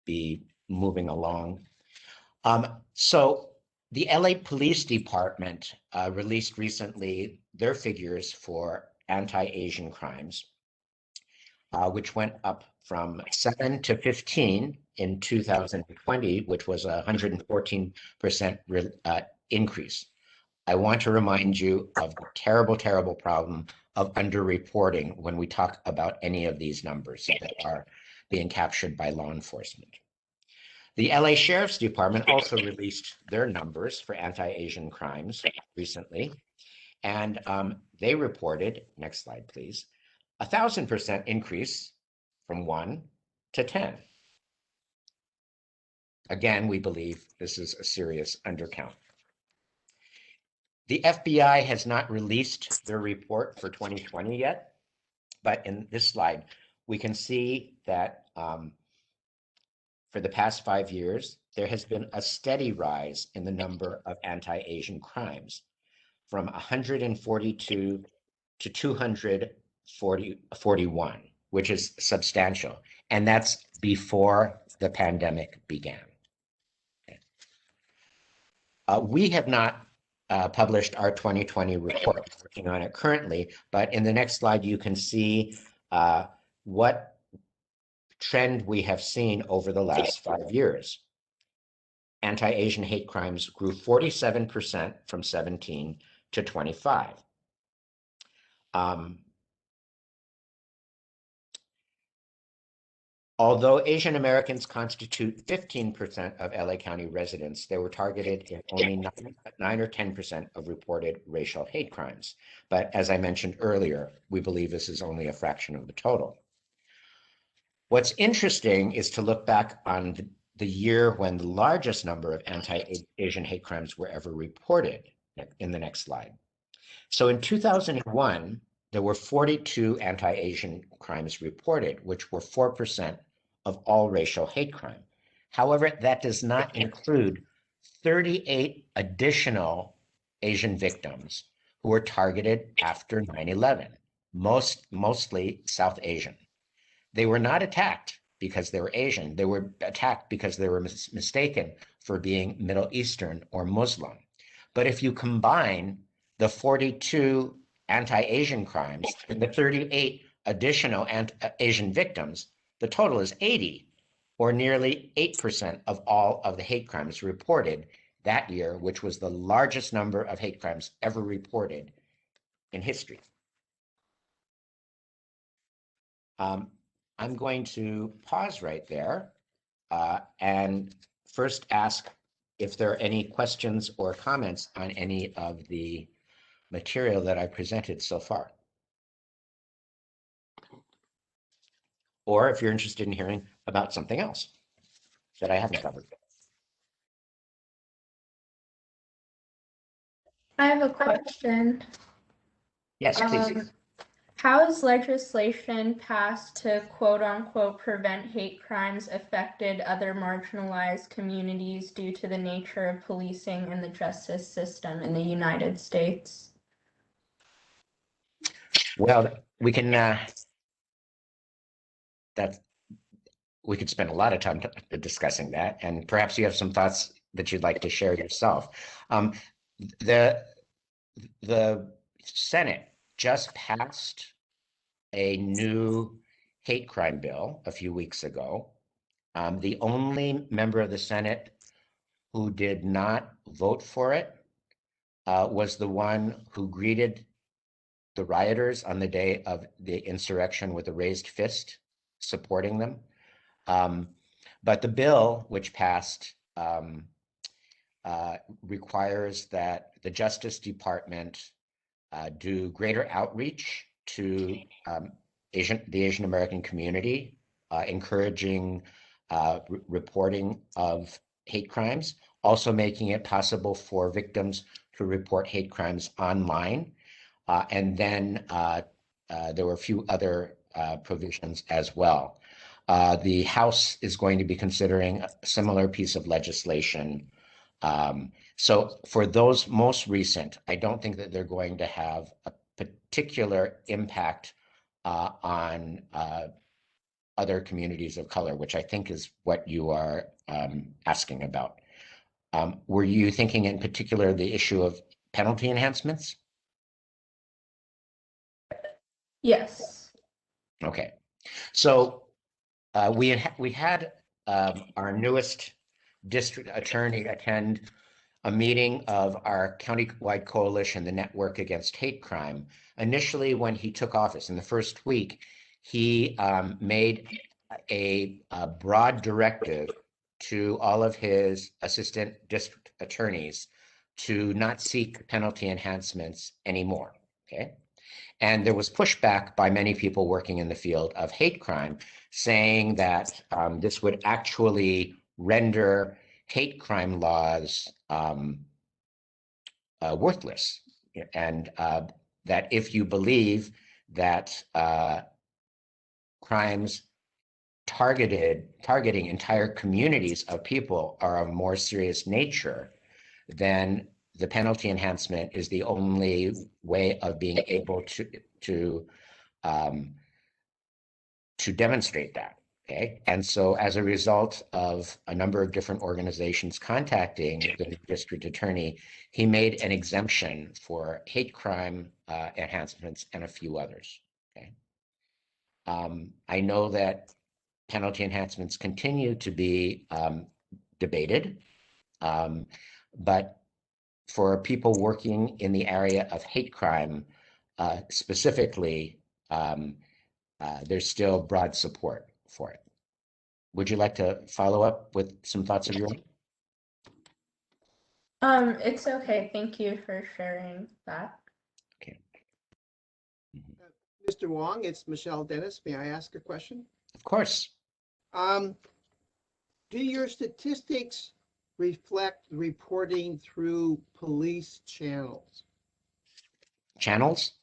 be moving along. So the LA Police Department released recently their figures for anti-Asian crimes, which went up from 7 to 15 in 2020, which was a 114% increase. I want to remind you of the terrible, terrible problem of underreporting when we talk about any of these numbers that are being captured by law enforcement. The LA Sheriff's Department also released their numbers for anti-Asian crimes recently, and they reported, next slide please, 1,000% increase from 1 to 10. Again, we believe this is a serious undercount. The FBI has not released their report for 2020 yet, but in this slide, we can see that for the past 5 years, there has been a steady rise in the number of anti-Asian crimes from 142 to 241, which is substantial. And that's before the pandemic began. We have not published our 2020 report. We're working on it currently, but in the next slide, you can see what trend we have seen over the last 5 years. Anti-Asian hate crimes grew 47% from 17 to 25. Although Asian Americans constitute 15% of LA County residents, they were targeted in only 9 or 10% of reported racial hate crimes. But as I mentioned earlier, we believe this is only a fraction of the total. What's interesting is to look back on the year when the largest number of anti-Asian hate crimes were ever reported in the next slide. So in 2001, there were 42 anti-Asian crimes reported, which were 4% of all racial hate crime. However, that does not include 38 additional Asian victims who were targeted after 9/11, mostly South Asian. They were not attacked because they were Asian. They were attacked because they were mistaken for being Middle Eastern or Muslim. But if you combine the 42 anti-Asian crimes and the 38 additional Asian victims, the total is 80, or nearly 8% of all of the hate crimes reported that year, which was the largest number of hate crimes ever reported in history. I'm going to pause right there and first ask if there are any questions or comments on any of the material that I presented so far. Or if you're interested in hearing about something else that I haven't covered. I have a question. Yes, please. How has legislation passed to quote unquote prevent hate crimes affected other marginalized communities due to the nature of policing and the justice system in the United States? Well, we can we could spend a lot of time discussing that, and perhaps you have some thoughts that you'd like to share yourself. The Senate just passed a new hate crime bill a few weeks ago. The only member of the Senate who did not vote for it was the one who greeted the rioters on the day of the insurrection with a raised fist, supporting them. But the bill, which passed, requires that the Justice Department do greater outreach to the Asian American community encouraging reporting of hate crimes, also making it possible for victims to report hate crimes online. And then there were a few other provisions as well. The House is going to be considering a similar piece of legislation. So for those most recent, I don't think that they're going to have a particular impact on other communities of color, which I think is what you are asking about. Were you thinking in particular the issue of penalty enhancements? Yes. Okay, so we had our newest district attorney attend a meeting of our county-wide coalition, the Network Against Hate Crime. Initially, when he took office in the first week, he made a broad directive to all of his assistant district attorneys to not seek penalty enhancements anymore, okay? And there was pushback by many people working in the field of hate crime, saying that this would actually render hate crime laws worthless, and that if you believe that crimes targeting entire communities of people are of more serious nature, then the penalty enhancement is the only way of being able to demonstrate that. Okay, and so as a result of a number of different organizations contacting the district attorney, he made an exemption for hate crime enhancements and a few others. Okay, I know that penalty enhancements continue to be debated, but for people working in the area of hate crime specifically, there's still broad support for it. Would you like to follow up with some thoughts of your own? It's okay. Thank you for sharing that. Okay. Mr. Wong, it's Michelle Dennis. May I ask a question? Of course. Do your statistics reflect reporting through police channels? Channels?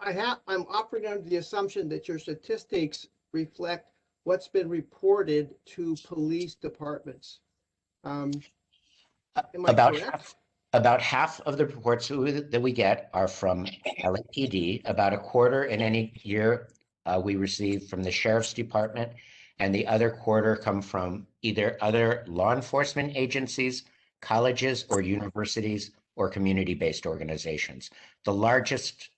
I'm operating under the assumption that your statistics reflect what's been reported to police departments. Am I correct? About half of the reports that we get are from LAPD. About a quarter in any year we receive from the Sheriff's Department, and the other quarter come from either other law enforcement agencies, colleges or universities, or community-based organizations. The largest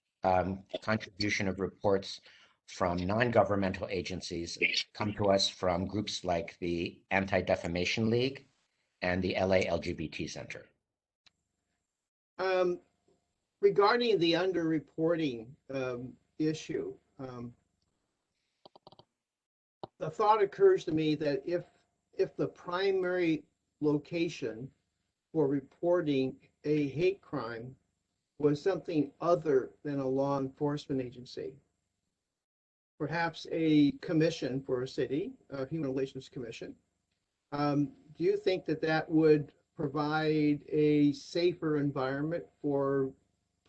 contribution of reports from non-governmental agencies come to us from groups like the Anti-Defamation League and the LA LGBT Center. Regarding the underreporting issue, the thought occurs to me that if the primary location for reporting a hate crime was something other than a law enforcement agency, perhaps a commission for a city, a human relations commission, do you think that that would provide a safer environment for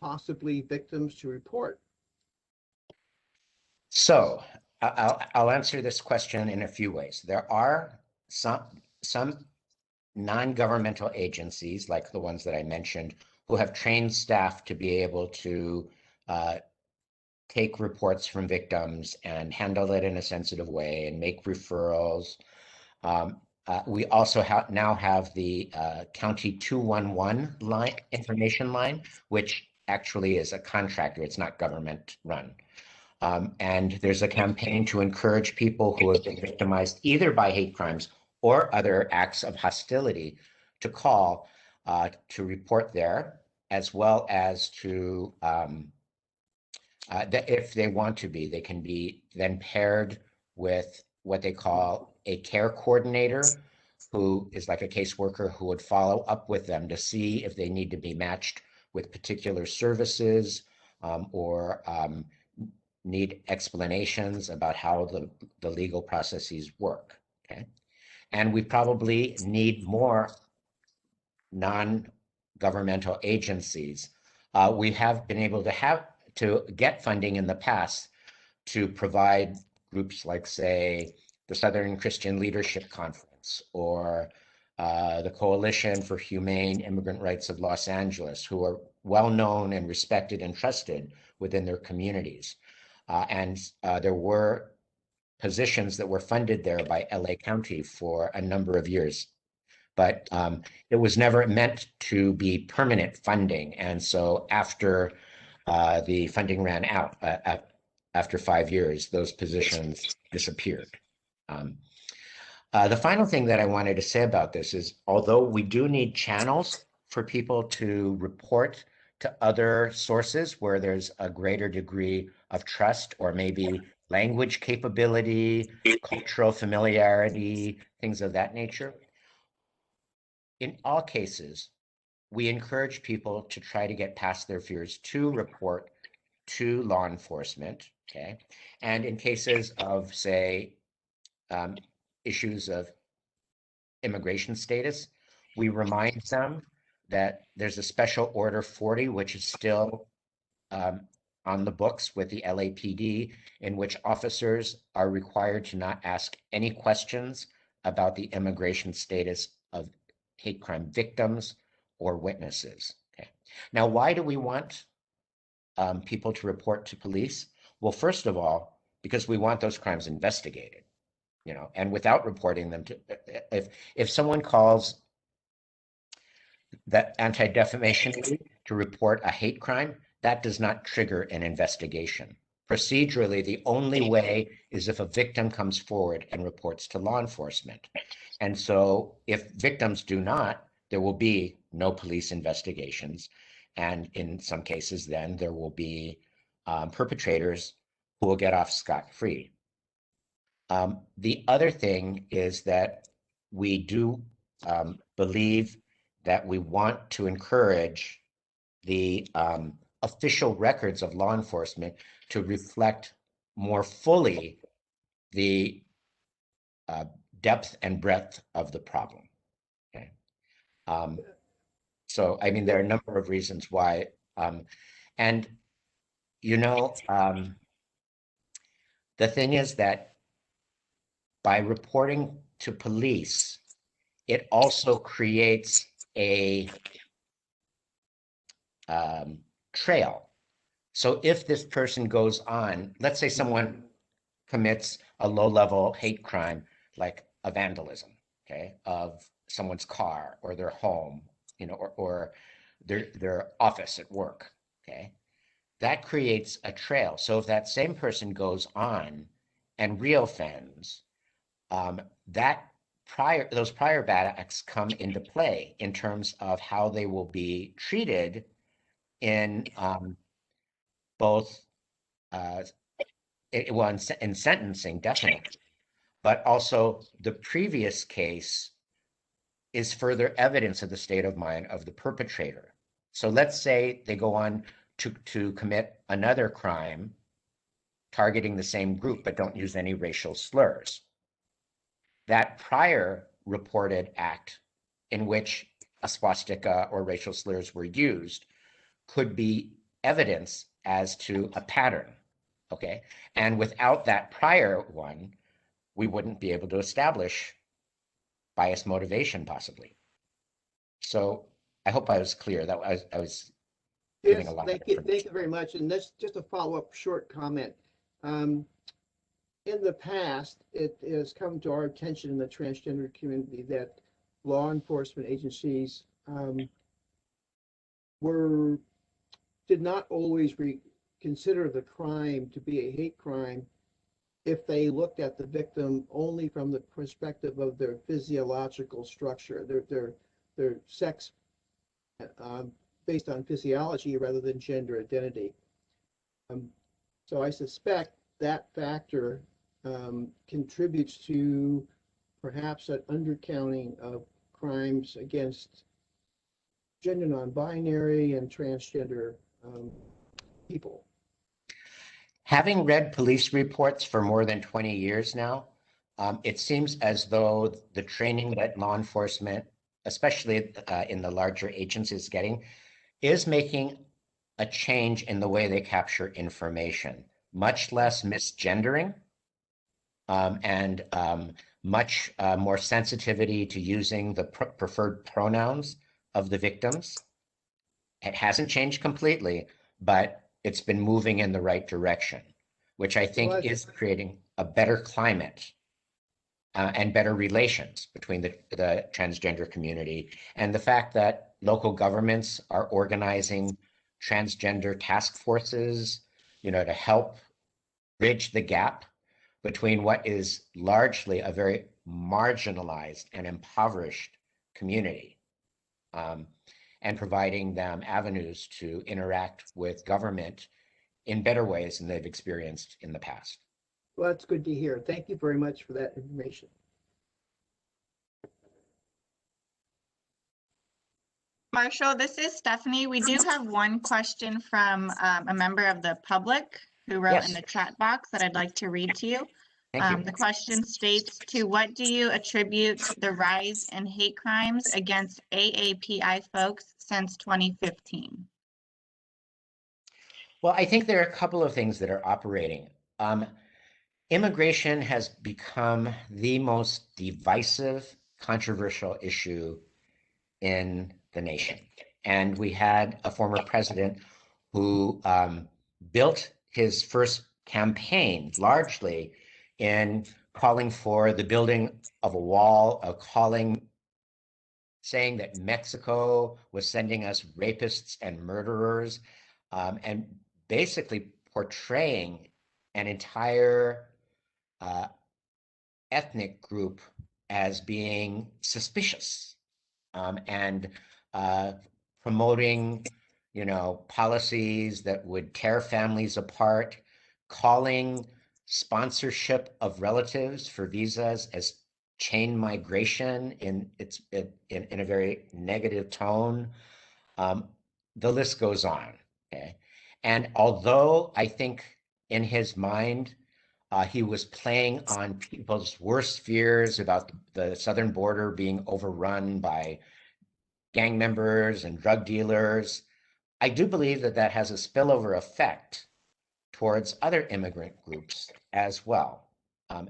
possibly victims to report? So I'll answer this question in a few ways. There are some non-governmental agencies, like the ones that I mentioned, who have trained staff to be able to take reports from victims and handle it in a sensitive way and make referrals. We also now have the County 211 line, information line, which actually is a contractor. It's not government run. And there's a campaign to encourage people who have been victimized either by hate crimes or other acts of hostility to call to report there, as well as to, if they want to be, they can be then paired with what they call a care coordinator, who is like a caseworker who would follow up with them to see if they need to be matched with particular services or need explanations about how the legal processes work, okay? And we probably need more non-governmental agencies. We have been able to get funding in the past to provide groups like, say, the Southern Christian Leadership Conference or the Coalition for Humane Immigrant Rights of Los Angeles, who are well known and respected and trusted within their communities. And there were positions that were funded there by LA County for a number of years. But it was never meant to be permanent funding. And so after the funding ran out, after 5 years, those positions disappeared. The final thing that I wanted to say about this is, although we do need channels for people to report to other sources where there's a greater degree of trust or maybe language capability, cultural familiarity, things of that nature, in all cases, we encourage people to try to get past their fears to report to law enforcement, okay? And in cases of, say, issues of immigration status, we remind them that there's a Special Order 40, which is still on the books with the LAPD, in which officers are required to not ask any questions about the immigration status of hate crime victims or witnesses. Okay. Now, why do we want people to report to police? Well, first of all, because we want those crimes investigated, you know, and without reporting them to, if someone calls that Anti-Defamation League to report a hate crime, that does not trigger an investigation. Procedurally, the only way is if a victim comes forward and reports to law enforcement. And so if victims do not, there will be no police investigations. And in some cases, then there will be perpetrators who will get off scot-free. The other thing is that we do believe that we want to encourage the official records of law enforcement to reflect more fully the depth and breadth of the problem. Okay. So, I mean, there are a number of reasons why. And, you know, the thing is that by reporting to police, it also creates a trail. So if this person goes on, let's say someone commits a low-level hate crime, like a vandalism, okay, of someone's car or their home, you know, or their office at work, okay, that creates a trail. So if that same person goes on and reoffends, those prior bad acts come into play in terms of how they will be treated in both in sentencing, definitely, but also the previous case is further evidence of the state of mind of the perpetrator. So let's say they go on to commit another crime targeting the same group, but don't use any racial slurs. That prior reported act in which a swastika or racial slurs were used could be evidence as to a pattern, okay? And without that prior one, we wouldn't be able to establish bias motivation, possibly. So I hope I was clear. That I was giving Yes, a lot thank of you. information. Thank you very much. And that's just a follow-up short comment. In the past, it has come to our attention in the transgender community that law enforcement agencies did not always consider the crime to be a hate crime if they looked at the victim only from the perspective of their physiological structure, their sex based on physiology rather than gender identity. So I suspect that factor contributes to perhaps an undercounting of crimes against gender non-binary and transgender people. Having read police reports for more than 20 years now, it seems as though the training that law enforcement, especially in the larger agencies, is getting is making a change in the way they capture information. Much less misgendering, and much more sensitivity to using the preferred pronouns of the victims. It hasn't changed completely, but it's been moving in the right direction, which I think is creating a better climate and better relations between the transgender community. And the fact that local governments are organizing transgender task forces, to help bridge the gap between what is largely a very marginalized and impoverished community, and providing them avenues to interact with government in better ways than they've experienced in the past. Well, that's good to hear. Thank you very much for that information. Marshall, this is Stephanie. We do have one question from a member of the public who wrote in the chat box that I'd like to read to you. Thank you. The question states, to what do you attribute the rise in hate crimes against AAPI folks since 2015? Well, I think there are a couple of things that are operating. Immigration has become the most divisive, controversial issue in the nation. And we had a former president who built his first campaign largely in calling for the building of a wall, saying that Mexico was sending us rapists and murderers, and basically portraying an entire ethnic group as being suspicious, and promoting, policies that would tear families apart, calling sponsorship of relatives for visas as chain migration in a very negative tone. The list goes on. Okay, and although I think in his mind he was playing on people's worst fears about the southern border being overrun by gang members and drug dealers, I do believe that that has a spillover effect towards other immigrant groups as well.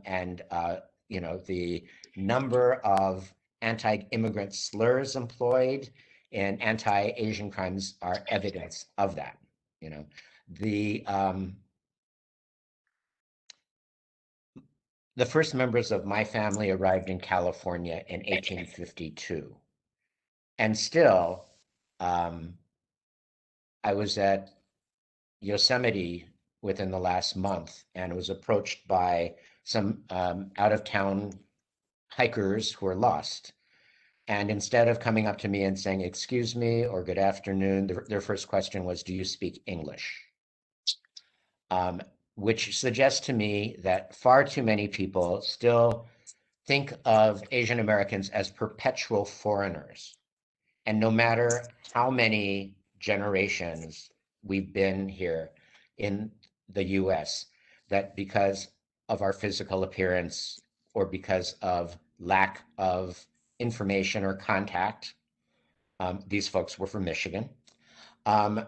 And the number of anti-immigrant slurs employed in anti-Asian crimes are evidence of that. The first members of my family arrived in California in 1852. And still, I was at Yosemite within the last month and was approached by some out-of-town hikers who were lost. And instead of coming up to me and saying, "Excuse me," or "Good afternoon," their first question was, "Do you speak English?" Which suggests to me that far too many people still think of Asian Americans as perpetual foreigners. And no matter how many generations we've been here in the US, that because of our physical appearance or because of lack of information or contact, these folks were from Michigan, I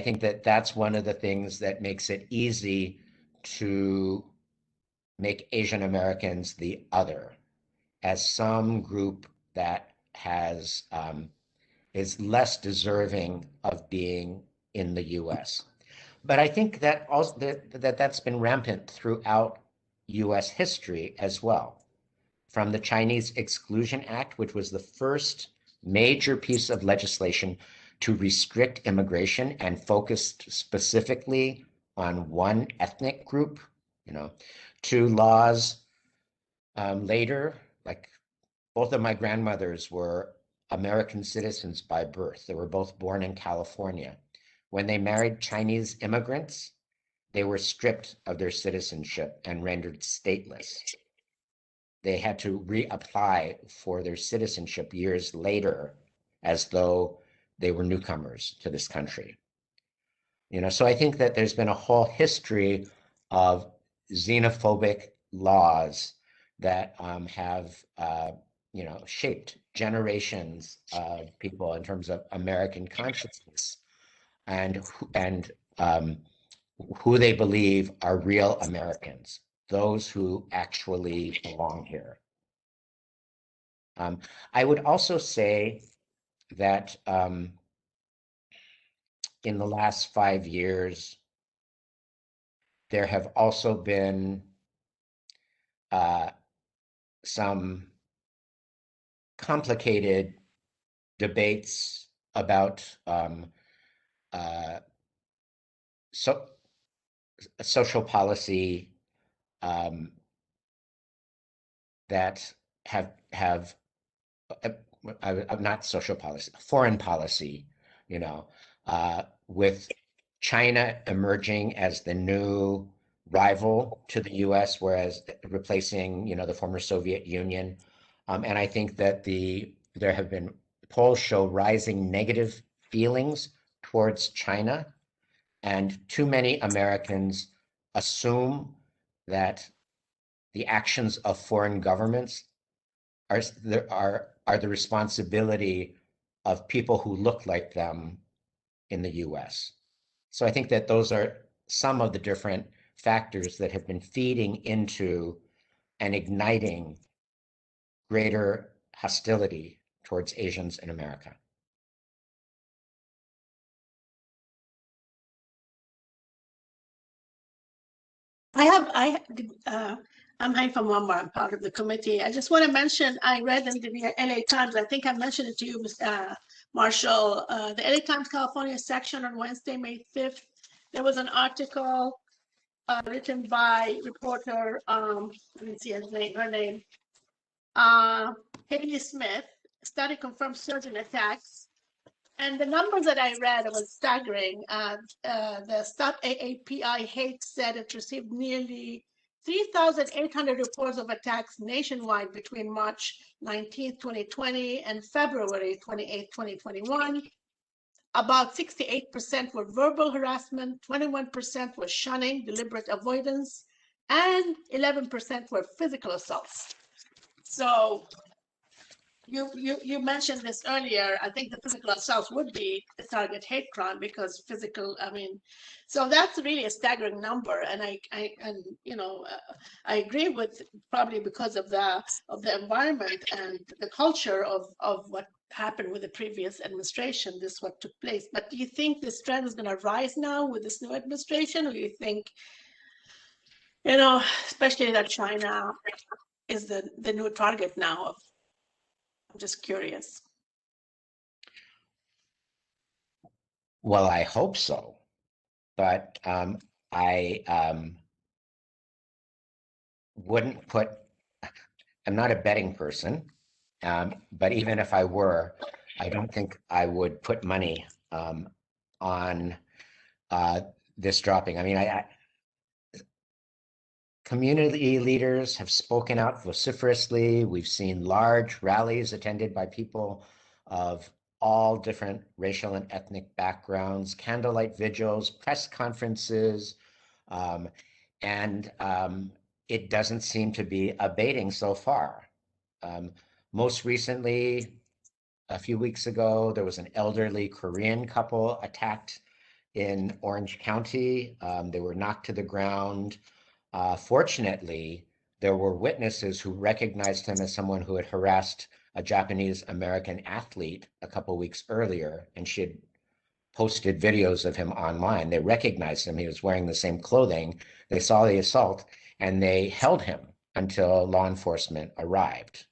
think that that's one of the things that makes it easy to make Asian Americans the other, as some group that is less deserving of being in the US. But I think that also that's been rampant throughout US history as well. From the Chinese Exclusion Act, which was the first major piece of legislation to restrict immigration and focused specifically on one ethnic group, to laws later, like both of my grandmothers were American citizens by birth. They were both born in California. When they married Chinese immigrants, they were stripped of their citizenship and rendered stateless. They had to reapply for their citizenship years later as though they were newcomers to this country. So I think that there's been a whole history of xenophobic laws that have shaped generations of people in terms of American consciousness and who they believe are real Americans, those who actually belong here. I would also say that in the last 5 years, there have also been some complicated debates about social policy that have not social policy, foreign policy, with China emerging as the new rival to the US, whereas replacing, the former Soviet Union. And I think that there have been polls show rising negative feelings towards China, and too many Americans assume that the actions of foreign governments are the responsibility of people who look like them in the US. So I think that those are some of the different factors that have been feeding into and igniting greater hostility towards Asians in America. I'm Haifa Muammar. I'm part of the committee. I just want to mention, I read in the LA Times, I think I mentioned it to you, Marshall, the LA Times California section on Wednesday, May 5th, there was an article written by reporter, let me see her name, Haley Smith. Study confirms surge in attacks. And the numbers that I read was staggering. The StopAPIHate said it received nearly 3,800 reports of attacks nationwide between March 19, 2020 and February 28, 2021. About 68% were verbal harassment, 21% were shunning, deliberate avoidance, and 11% were physical assaults. So you mentioned this earlier. I think the physical assault would be a target hate crime because so that's really a staggering number. And I agree with, probably because of the environment and the culture of what happened with the previous administration, this what took place. But do you think this trend is going to rise now with this new administration, or do you think, especially that China is the new target now? I'm just curious. Well, I hope so, but I wouldn't put, I'm not a betting person, but even if I were, I don't think I would put money on this dropping. I mean, community leaders have spoken out vociferously. We've seen large rallies attended by people of all different racial and ethnic backgrounds, candlelight vigils, press conferences, and it doesn't seem to be abating so far. Most recently, a few weeks ago, there was an elderly Korean couple attacked in Orange County. They were knocked to the ground. Fortunately, there were witnesses who recognized him as someone who had harassed a Japanese American athlete a couple weeks earlier, and she had posted videos of him online. They recognized him. He was wearing the same clothing. They saw the assault, and they held him until law enforcement arrived.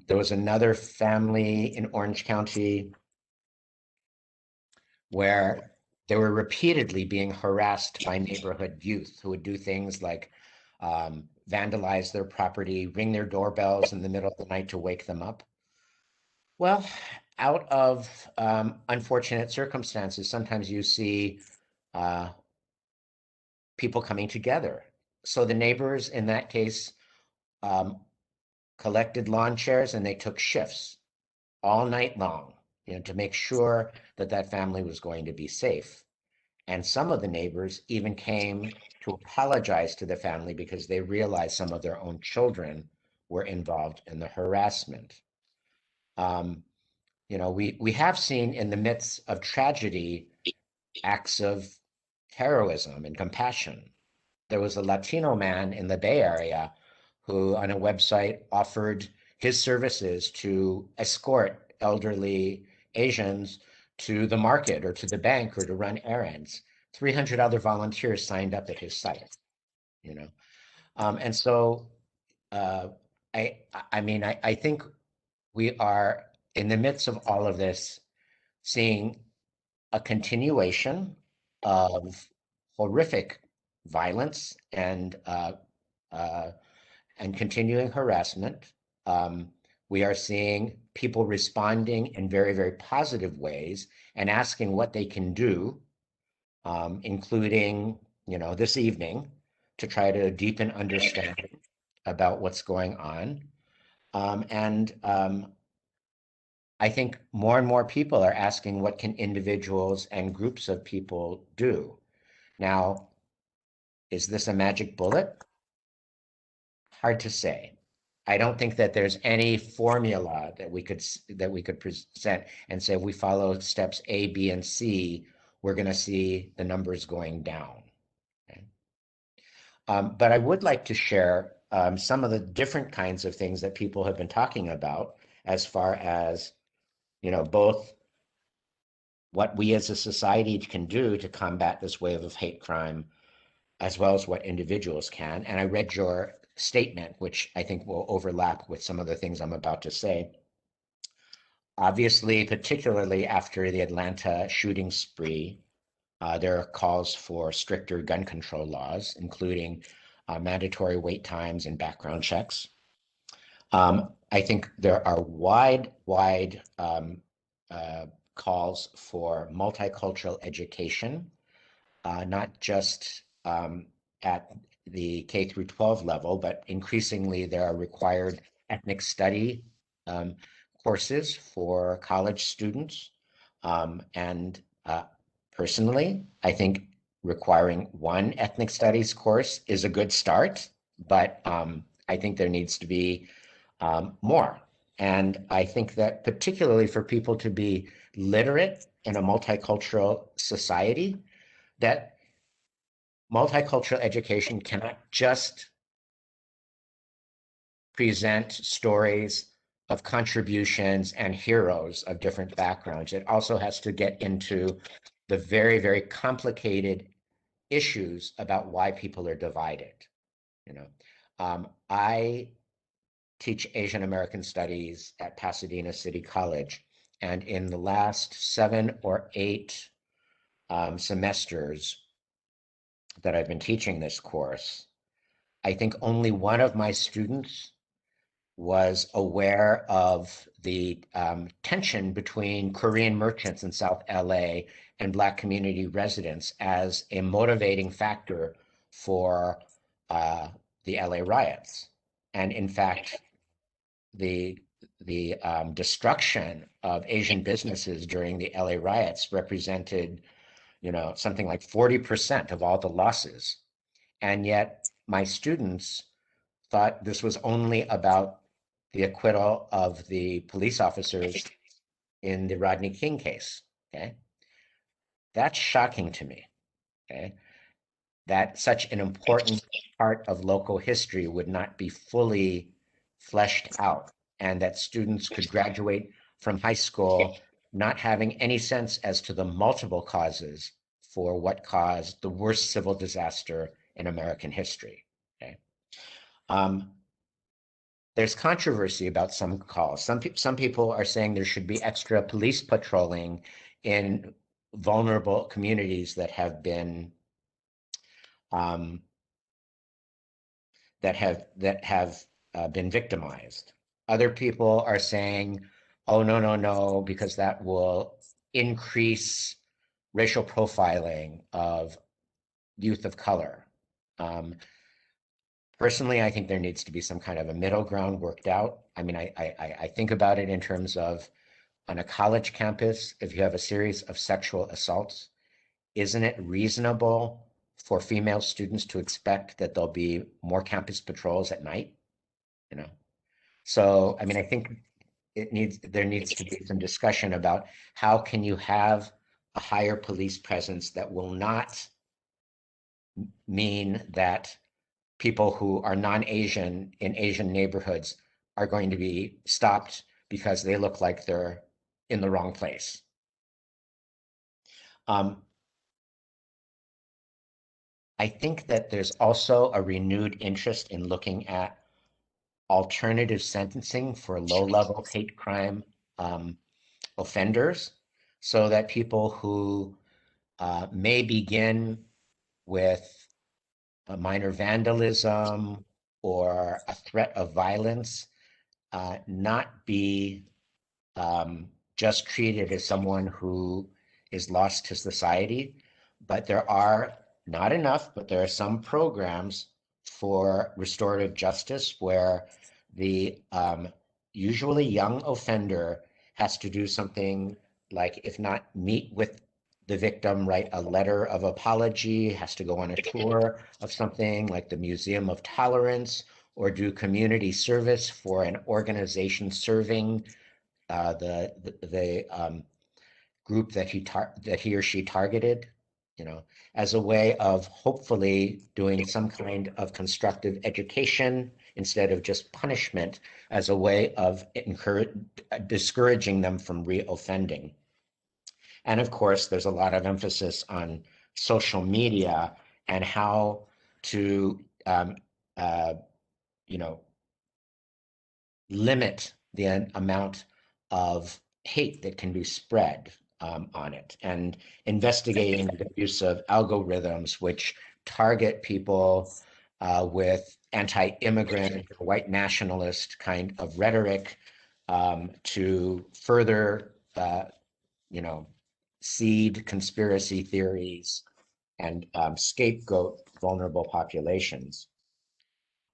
There was another family in Orange County where they were repeatedly being harassed by neighborhood youth who would do things like vandalize their property, ring their doorbells in the middle of the night to wake them up. Well, out of unfortunate circumstances, sometimes you see people coming together. So the neighbors in that case collected lawn chairs and they took shifts all night long to make sure that that family was going to be safe. And some of the neighbors even came to apologize to the family because they realized some of their own children were involved in the harassment. We have seen in the midst of tragedy acts of heroism and compassion. There was a Latino man in the Bay Area who, on a website, offered his services to escort elderly Asians to the market or to the bank or to run errands. 300 other volunteers signed up at his site, and so I think we are in the midst of all of this seeing a continuation of horrific violence and continuing harassment. We are seeing people responding in very, very positive ways and asking what they can do, including, this evening, to try to deepen understanding about what's going on. I think more and more people are asking what can individuals and groups of people do. Now, is this a magic bullet? Hard to say. I don't think that there's any formula that we could present and say, if we follow steps A, B, and C, we're going to see the numbers going down. Okay? But I would like to share some of the different kinds of things that people have been talking about as far as, both what we as a society can do to combat this wave of hate crime, as well as what individuals can. And I read your statement, which I think will overlap with some of the things I'm about to say. Obviously, particularly after the Atlanta shooting spree, there are calls for stricter gun control laws, including mandatory wait times and background checks. I think there are wide calls for multicultural education, not just at the K through 12 level, but increasingly there are required ethnic study courses for college students. And personally, I think requiring one ethnic studies course is a good start, but I think there needs to be more. And I think that particularly for people to be literate in a multicultural society, that multicultural education cannot just present stories of contributions and heroes of different backgrounds. It also has to get into the very, very complicated issues about why people are divided. I teach Asian American Studies at Pasadena City College, and in the last 7 or 8 semesters that I've been teaching this course, I think only one of my students was aware of the tension between Korean merchants in South LA and Black community residents as a motivating factor for the LA riots. And in fact, the destruction of Asian businesses during the LA riots represented, something like 40% of all the losses. And yet my students thought this was only about the acquittal of the police officers in the Rodney King case, okay? That's shocking to me, okay? That such an important part of local history would not be fully fleshed out, and that students could graduate from high school not having any sense as to the multiple causes for what caused the worst civil disaster in American history, okay? There's controversy about some calls. Some people are saying there should be extra police patrolling in vulnerable communities that have been been victimized. Other people are saying, "Oh, no, because that will increase racial profiling of youth of color." Personally, I think there needs to be some kind of a middle ground worked out. I mean, I think about it in terms of on a college campus, if you have a series of sexual assaults, isn't it reasonable for female students to expect that there'll be more campus patrols at night? You know, so I mean, I think there needs to be some discussion about how can you have a higher police presence that will not mean that people who are non-Asian in Asian neighborhoods are going to be stopped because they look like they're in the wrong place. I think that there's also a renewed interest in looking at alternative sentencing for low-level hate crime offenders, so that people who may begin with a minor vandalism or a threat of violence not be just treated as someone who is lost to society. But there are not enough, but there are some programs for restorative justice where the usually young offender has to do something like, if not meet with the victim, write a letter of apology, has to go on a tour of something like the Museum of Tolerance, or do community service for an organization serving the group that he or she targeted, you know, as a way of hopefully doing some kind of constructive education instead of just punishment, as a way of discouraging them from reoffending. And of course, there's a lot of emphasis on social media and how to, you know, limit the amount of hate that can be spread on it, and investigating the use of algorithms which target people with anti-immigrant, white nationalist kind of rhetoric to further, you know, seed conspiracy theories and scapegoat vulnerable populations.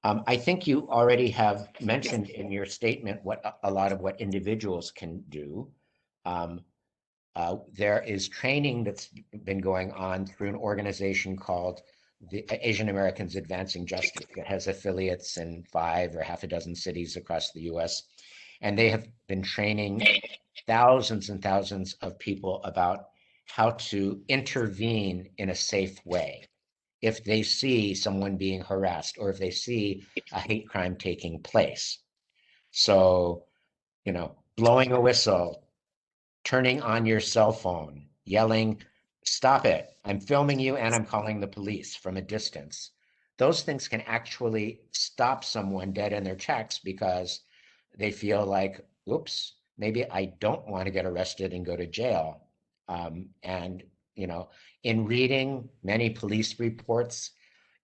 I think you already have mentioned in your statement what a lot of what individuals can do. There is training that's been going on through an organization called the Asian Americans Advancing Justice, that has affiliates in 5 or half a dozen cities across the US. And they have been training thousands and thousands of people about how to intervene in a safe way if they see someone being harassed, or if they see a hate crime taking place. So, you know, blowing a whistle, turning on your cell phone, yelling, "Stop it, I'm filming you and I'm calling the police," from a distance. Those things can actually stop someone dead in their tracks because they feel like, oops, maybe I don't want to get arrested and go to jail. And, you know, in reading many police reports,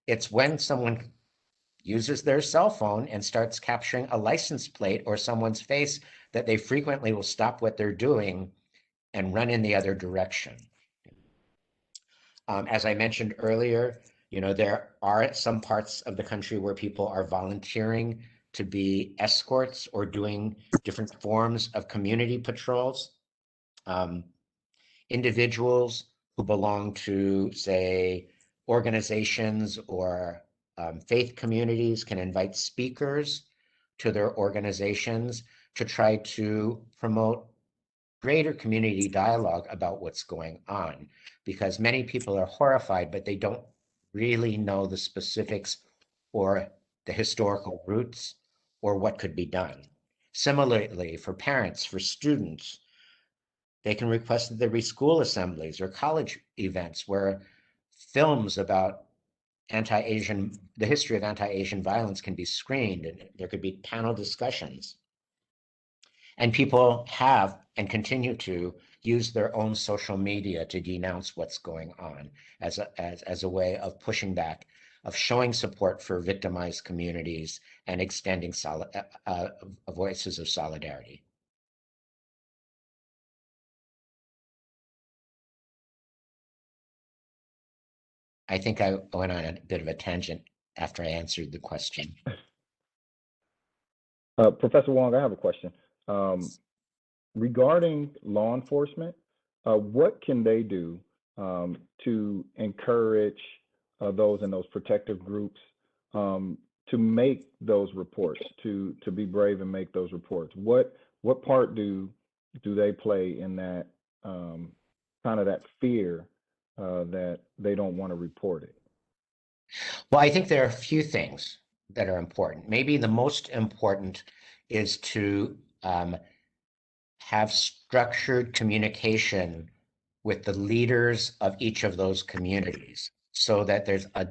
it's when someone uses their cell phone and starts capturing a license plate or someone's face that they frequently will stop what they're doing and run in the other direction. As I mentioned earlier, you know, there are some parts of the country where people are volunteering to be escorts or doing different forms of community patrols. Individuals who belong to, say, organizations or faith communities can invite speakers to their organizations to try to promote greater community dialogue about what's going on, because many people are horrified, but they don't really know the specifics or the historical roots or what could be done. Similarly, for parents, for students, they can request that there be school assemblies or college events where films about the history of anti-Asian violence can be screened, and there could be panel discussions. And people have and continue to use their own social media to denounce what's going on as a way of pushing back, of showing support for victimized communities and extending voices of solidarity. I think I went on a bit of a tangent after I answered the question. Professor Wong, I have a question. regarding law enforcement, what can they do to encourage those in those protective groups to make those reports, to be brave and make those reports? What part do they play in that kind of that fear that they don't want to report it? Well, I think there are a few things that are important. Maybe the most important is to have structured communication with the leaders of each of those communities so that there's a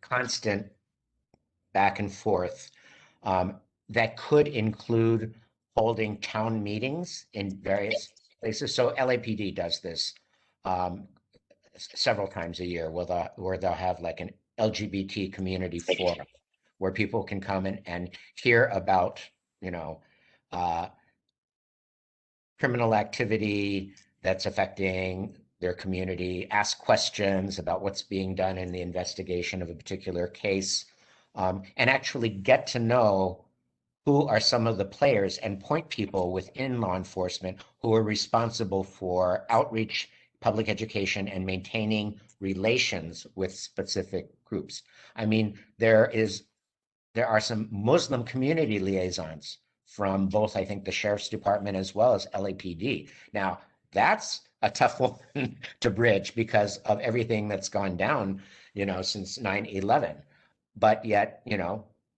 constant back and forth that could include holding town meetings in various places. So LAPD does this several times a year where they'll have like an LGBT community forum where people can come and hear about, criminal activity that's affecting their community, ask questions about what's being done in the investigation of a particular case, and actually get to know who are some of the players and point people within law enforcement who are responsible for outreach, public education, and maintaining relations with specific groups. I mean, there are some Muslim community liaisons from both, I think, the Sheriff's Department as well as LAPD. Now, that's a tough one to bridge because of everything that's gone down, since 9/11. But yet,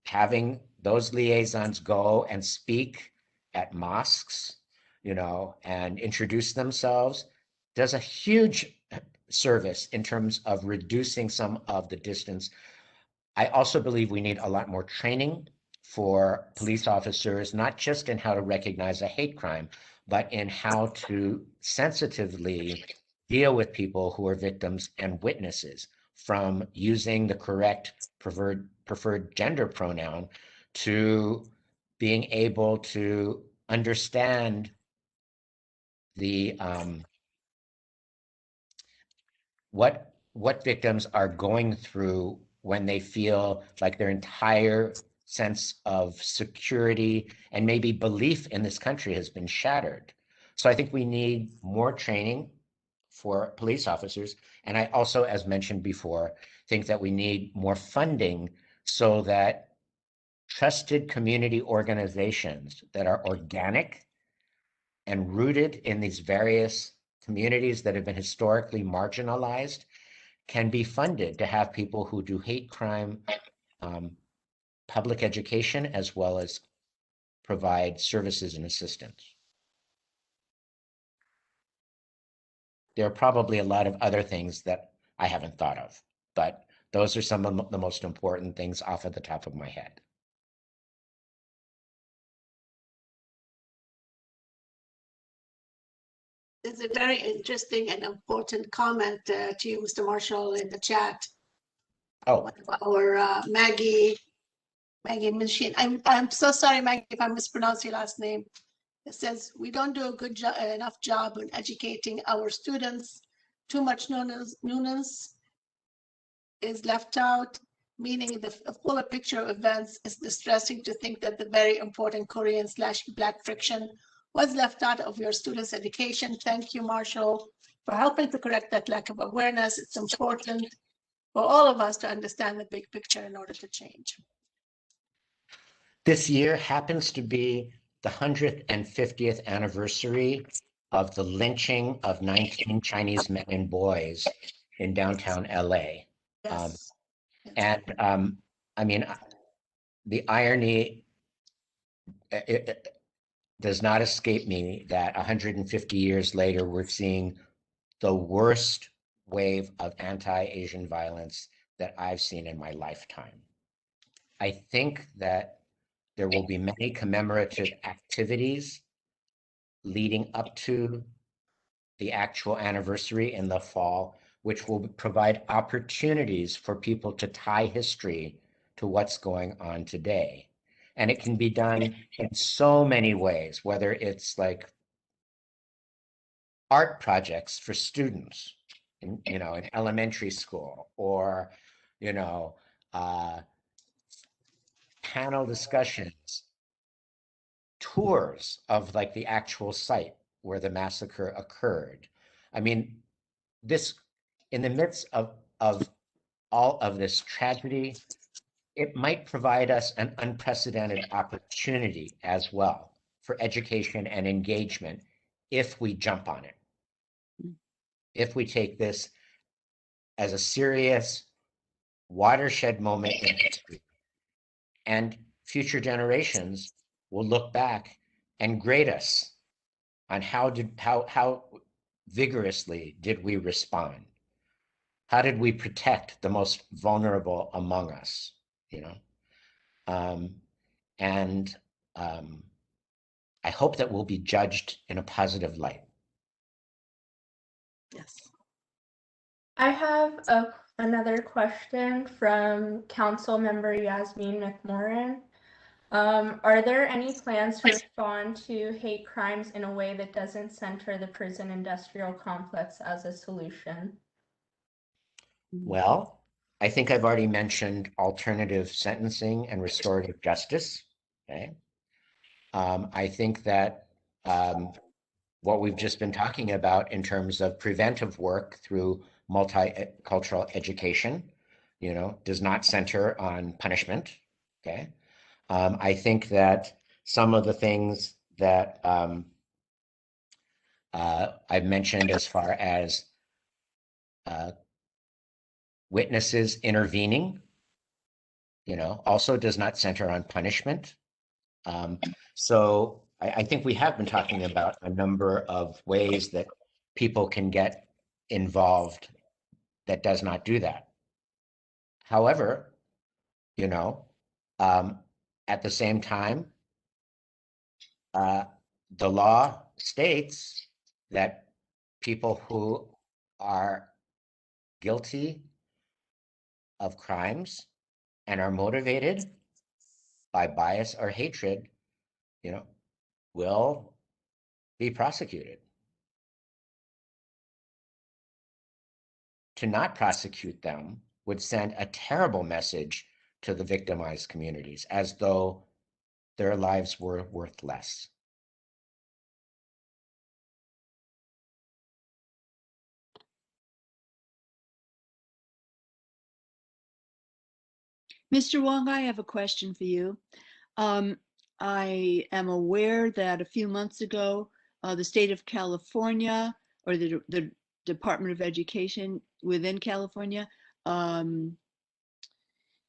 having those liaisons go and speak at mosques, and introduce themselves does a huge service in terms of reducing some of the distance. I also believe we need a lot more training for police officers, not just in how to recognize a hate crime, but in how to sensitively deal with people who are victims and witnesses, from using the correct preferred gender pronoun to being able to understand the what victims are going through when they feel like their entire sense of security and maybe belief in this country has been shattered. So I think we need more training for police officers. And I also, as mentioned before, think that we need more funding so that trusted community organizations that are organic and rooted in these various communities that have been historically marginalized can be funded to have people who do hate crime public education as well as provide services and assistance. There are probably a lot of other things that I haven't thought of, but those are some of the most important things off of the top of my head. There's a very interesting and important comment to you, Mr. Marshall, in the chat. Oh, Our Maggie Machine. I'm so sorry, Maggie, if I mispronounce your last name. It says we don't do a good enough job in educating our students. Too much nuance is left out, meaning the fuller picture of events. Is distressing to think that the very important Korean/Black friction was left out of your students' education. Thank you, Marshall, for helping to correct that lack of awareness. It's important for all of us to understand the big picture in order to change. This year happens to be the 150th anniversary of the lynching of 19 Chinese men and boys in downtown LA. Yes. And I mean, the irony, it does not escape me that 150 years later, we're seeing the worst wave of anti-Asian violence that I've seen in my lifetime. I think that there will be many commemorative activities leading up to the actual anniversary in the fall, which will provide opportunities for people to tie history to what's going on today. And it can be done in so many ways, whether it's like art projects for students in elementary school, or panel discussions tours of like the actual site where the massacre occurred. I mean, this, in the midst of all of this tragedy, it might provide us an unprecedented opportunity as well for education and engagement if we jump on it. If we take this as a serious watershed moment in history, and future generations will look back and grade us on how vigorously did we respond? How did we protect the most vulnerable among us? You know, and I hope that we'll be judged in a positive light. Yes. I have another question from Council Member Yasmin McMorrin. Are there any plans to respond to hate crimes in a way that doesn't center the prison industrial complex as a solution? Well, I think I've already mentioned alternative sentencing and restorative justice. Okay. I think that what we've just been talking about in terms of preventive work through multicultural education, does not center on punishment. Okay. I think that some of the things that I've mentioned as far as witnesses intervening, also does not center on punishment. So I think we have been talking about a number of ways that people can get involved that does not do that. However, at the same time, the law states that people who are guilty of crimes and are motivated by bias or hatred, will be prosecuted. To not prosecute them would send a terrible message to the victimized communities, as though their lives were worth less. Mr. Wong, I have a question for you. I am aware that a few months ago, the state of California, or the Department of Education within California,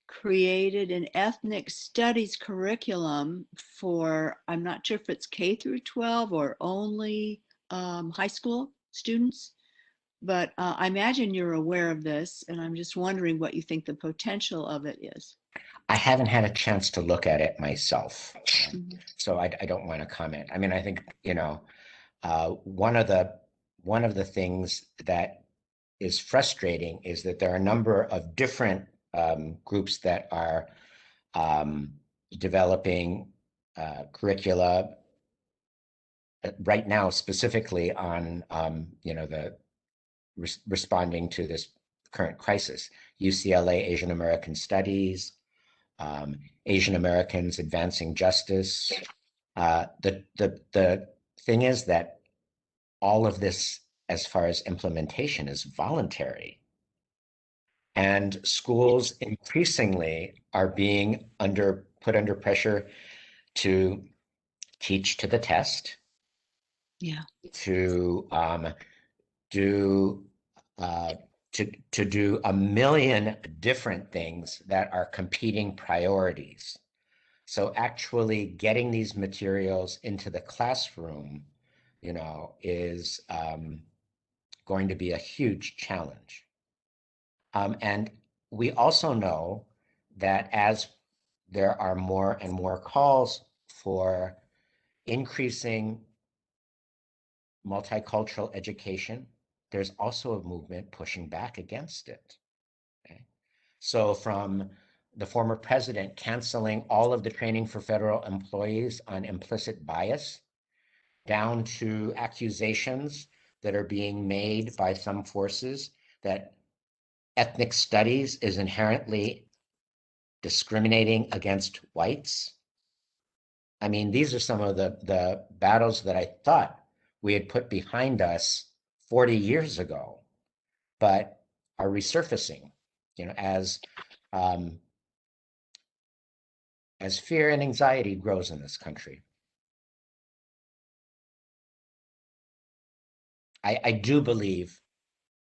created an ethnic studies curriculum for, I'm not sure if it's K through 12 or only high school students, but I imagine you're aware of this, and I'm just wondering what you think the potential of it is. I haven't had a chance to look at it myself, so I don't want to comment. I mean, I think, one of the things that is frustrating is that there are a number of different groups that are developing curricula right now, specifically on the responding to this current crisis. UCLA Asian American Studies, Asian Americans Advancing Justice. The thing is that all of this, as far as implementation, is voluntary. And schools increasingly are being put under pressure to teach to the test. Yeah. To do a million different things that are competing priorities. So actually getting these materials into the classroom, is going to be a huge challenge. And we also know that as there are more and more calls for increasing multicultural education, there's also a movement pushing back against it. Okay? So from the former president canceling all of the training for federal employees on implicit bias, down to accusations that are being made by some forces that ethnic studies is inherently discriminating against whites. I mean, these are some of the battles that I thought we had put behind us 40 years ago, but are resurfacing, as fear and anxiety grows in this country. I do believe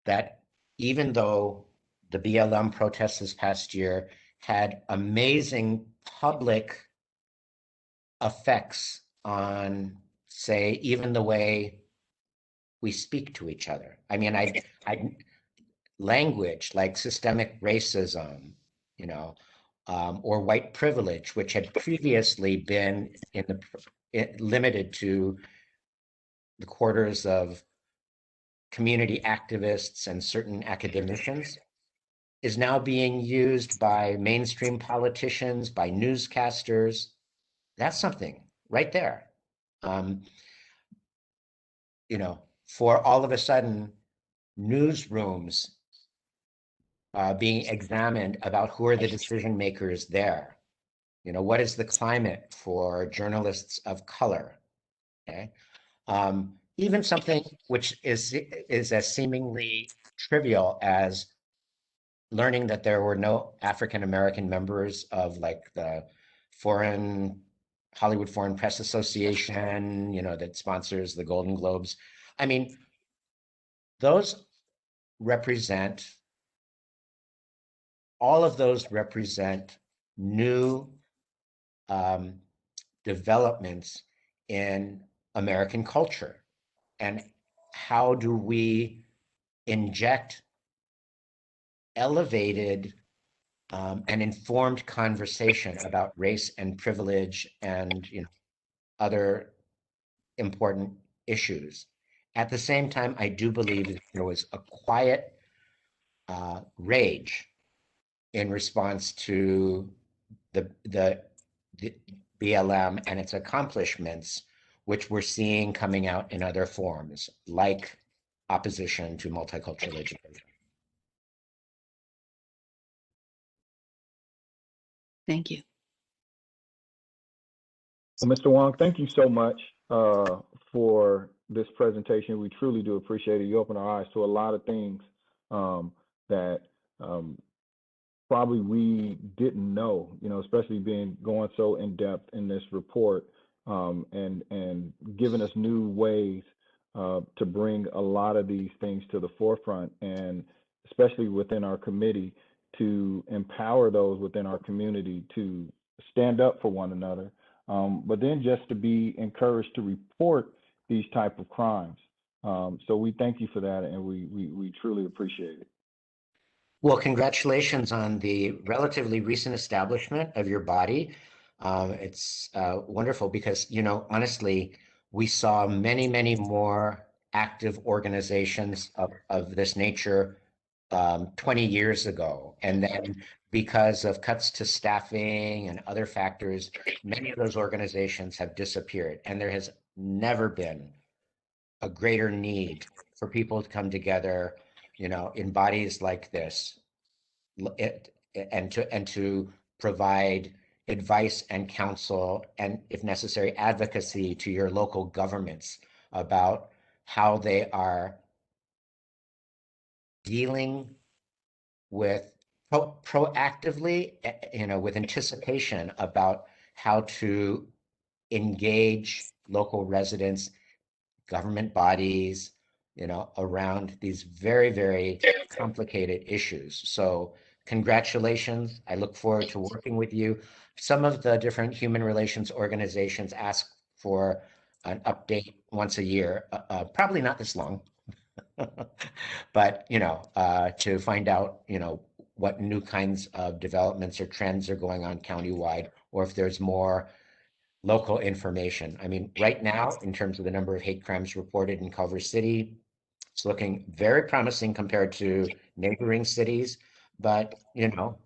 that even though the BLM protests this past year had amazing public effects on, say, even the way we speak to each other. I mean, I language like systemic racism, or white privilege, which had previously been limited to the quarters of community activists and certain academicians, is now being used by mainstream politicians, by newscasters. That's something right there. For all of a sudden, newsrooms being examined about who are the decision makers there. What is the climate for journalists of color? Okay. Even something which is as seemingly trivial as learning that there were no African American members of like the Hollywood Foreign Press Association, that sponsors the Golden Globes. I mean, all of those represent new developments in American culture. And how do we inject elevated and informed conversation about race and privilege and other important issues? At the same time, I do believe that there was a quiet rage in response to the BLM and its accomplishments, which we're seeing coming out in other forms, like opposition to multicultural education. Thank you. Well, Mr. Wong, thank you so much for this presentation. We truly do appreciate it. You opened our eyes to a lot of things that probably we didn't know, especially going so in depth in this report and giving us new ways to bring a lot of these things to the forefront, and especially within our committee, to empower those within our community to stand up for one another, but then just to be encouraged to report these type of crimes. So we thank you for that, and we truly appreciate it. Well, congratulations on the relatively recent establishment of your body. It's wonderful because, honestly, we saw many, many more active organizations of this nature 20 years ago. And then because of cuts to staffing and other factors, many of those organizations have disappeared. And there has never been a greater need for people to come together, in bodies like this, and to provide advice and counsel, and if necessary, advocacy to your local governments about how they are dealing with proactively, with anticipation about how to engage local residents, government bodies, around these very, very complicated issues. So congratulations. I look forward to working with you. Some of the different human relations organizations ask for an update once a year, probably not this long, but, to find out, what new kinds of developments or trends are going on countywide, or if there's more local information. I mean, right now, in terms of the number of hate crimes reported in Culver City, it's looking very promising compared to neighboring cities, but,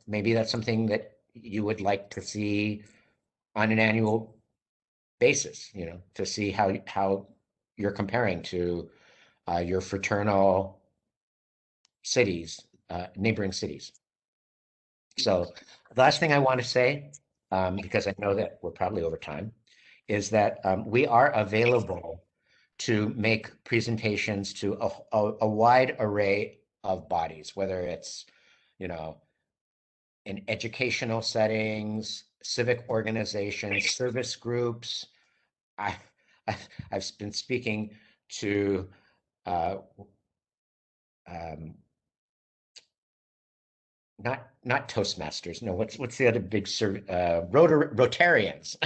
maybe that's something that you would like to see on an annual basis, to see how you're comparing to your fraternal cities, neighboring cities. So the last thing I want to say, because I know that we're probably over time, is that we are available to make presentations to a wide array of bodies, whether it's, you know, in educational settings, civic organizations, service groups. I've been speaking to not Toastmasters. No, what's the other big Rotarians?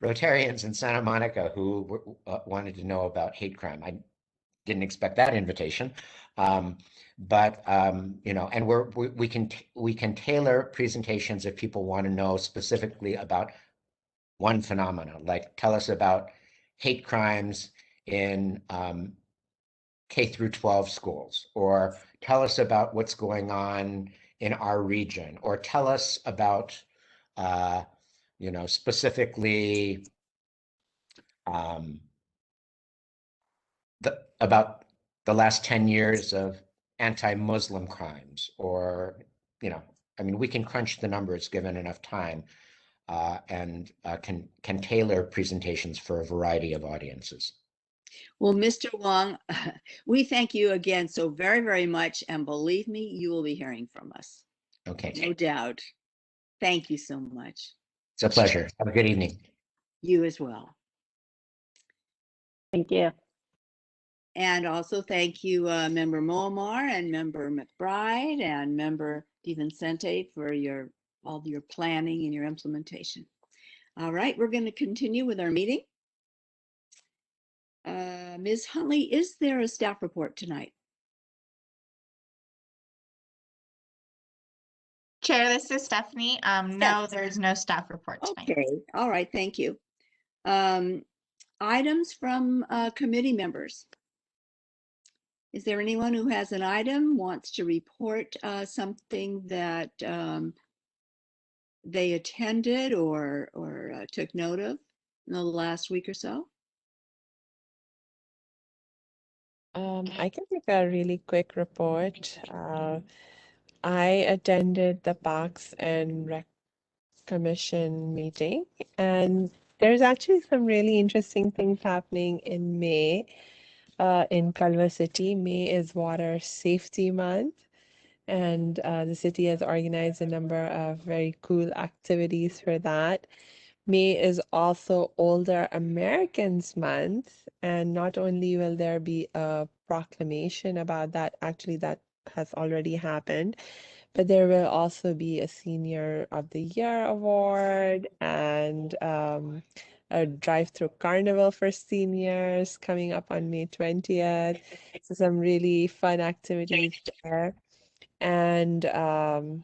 Rotarians in Santa Monica who wanted to know about hate crime. I didn't expect that invitation, but you know, and we can tailor presentations if people want to know specifically about one phenomenon, like tell us about hate crimes in K through 12 schools, or tell us about what's going on in our region, or tell us about, you know, specifically about the last 10 years of anti-Muslim crimes, or, you know, I mean, we can crunch the numbers given enough time, and can tailor presentations for a variety of audiences. Well, Mr. Wong, we thank you again so very, very much. And believe me, you will be hearing from us. Okay. No doubt. Thank you so much. It's a pleasure. Have a good evening. You as well. Thank you. And also thank you, Member Moamar and Member McBride and Member DiVincente for all your planning and your implementation. All right, we're going to continue with our meeting. Ms. Huntley, is there a staff report tonight? Chair, this is Stephanie. No, there's no staff report tonight. Okay, all right, thank you. Items from committee members. Is there anyone who has an item, wants to report something that they attended or took note of in the last week or so? I can make a really quick report. I attended the Parks and Rec Commission meeting, and there's actually some really interesting things happening in May in Culver City. May is Water Safety Month, and the city has organized a number of very cool activities for that. May is also Older Americans Month, and not only will there be a proclamation about that, actually that has already happened, but there will also be a Senior of the Year award and a drive-through carnival for seniors coming up on May 20th. So some really fun activities there. And oh,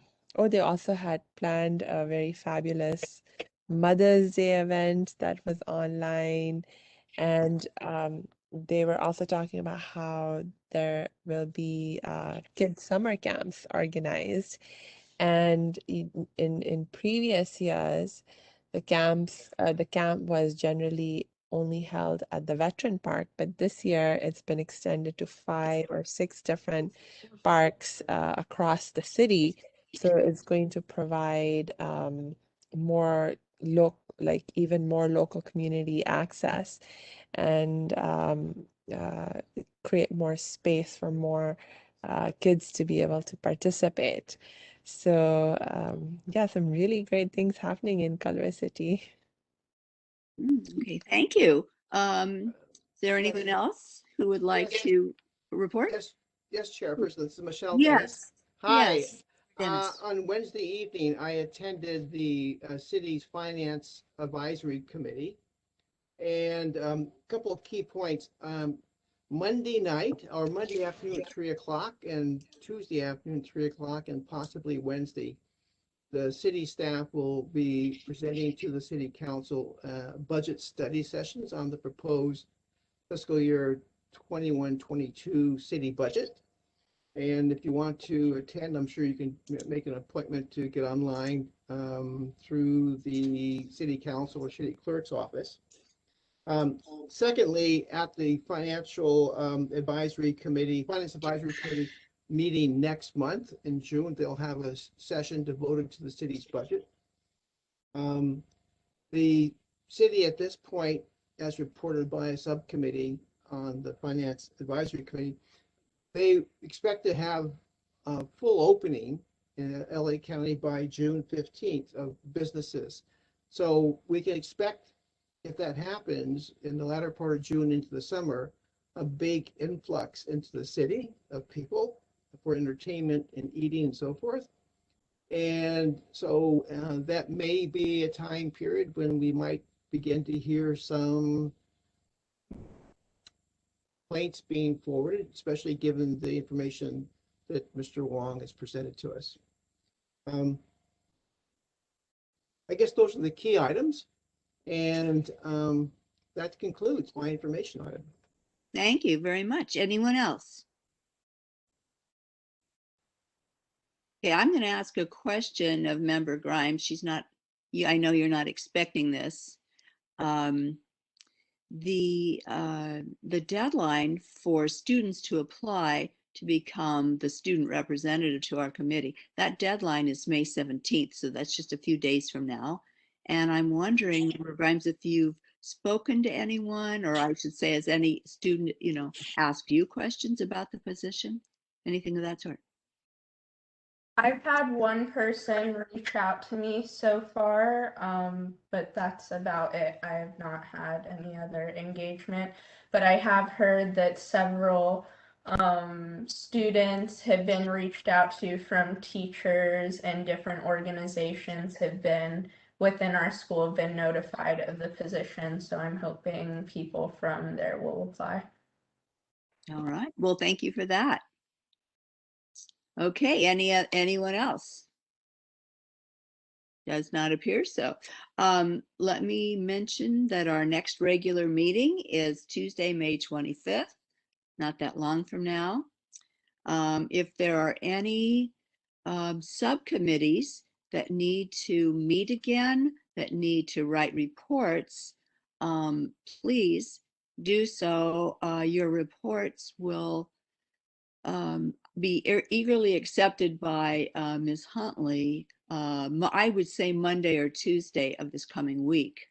they also had planned a very fabulous Mother's Day event that was online. And they were also talking about how there will be kids' summer camps organized. And in previous years, the camp was generally only held at the Veteran Park, but this year it's been extended to 5 or 6 different parks across the city. So it's going to provide even more local community access and create more space for more kids to be able to participate. So yeah, some really great things happening in Culver City. Okay, thank you. Is there anyone else who would like to report? Yes, Chairperson, this is Michelle. Yes. Hi. Yes. On Wednesday evening, I attended the city's Finance Advisory Committee. And a couple of key points. Monday night or Monday afternoon at 3 o'clock and Tuesday afternoon at 3 o'clock and possibly Wednesday, the city staff will be presenting to the city council budget study sessions on the proposed fiscal year 21-22 city budget. And if you want to attend, I'm sure you can make an appointment to get online through the city council or city clerk's office. Secondly, at the Finance Advisory Committee meeting next month in June, they'll have a session devoted to the city's budget. the city at this point, as reported by a subcommittee on the Finance Advisory Committee, they expect to have a full opening in LA County by June 15th of businesses. So we can expect, if that happens in the latter part of June into the summer, a big influx into the city of people for entertainment and eating and so forth. And so that may be a time period when we might begin to hear some complaints being forwarded, especially given the information that Mr. Wong has presented to us. I guess those are the key items, and that concludes my information item. Thank you very much. Anyone else? Okay, I'm going to ask a question of Member Grimes. She's not, I know you're not expecting this. The deadline for students to apply to become the student representative to our committee, that deadline is May 17th, so that's just a few days from now. And I'm wondering, Member Grimes, if you've spoken to anyone, or I should say, has any student, asked you questions about the position? Anything of that sort? I've had one person reach out to me so far, but that's about it. I have not had any other engagement, but I have heard that several students have been reached out to from teachers, and different organizations have been within our school have been notified of the position. So I'm hoping people from there will apply. All right. Well, thank you for that. Okay, anyone else? Does not appear so. Let me mention that our next regular meeting is Tuesday, May 25th, not that long from now. If there are any subcommittees that need to meet again, that need to write reports, please do so. Your reports will be eagerly accepted by Ms. Huntley, I would say Monday or Tuesday of this coming week,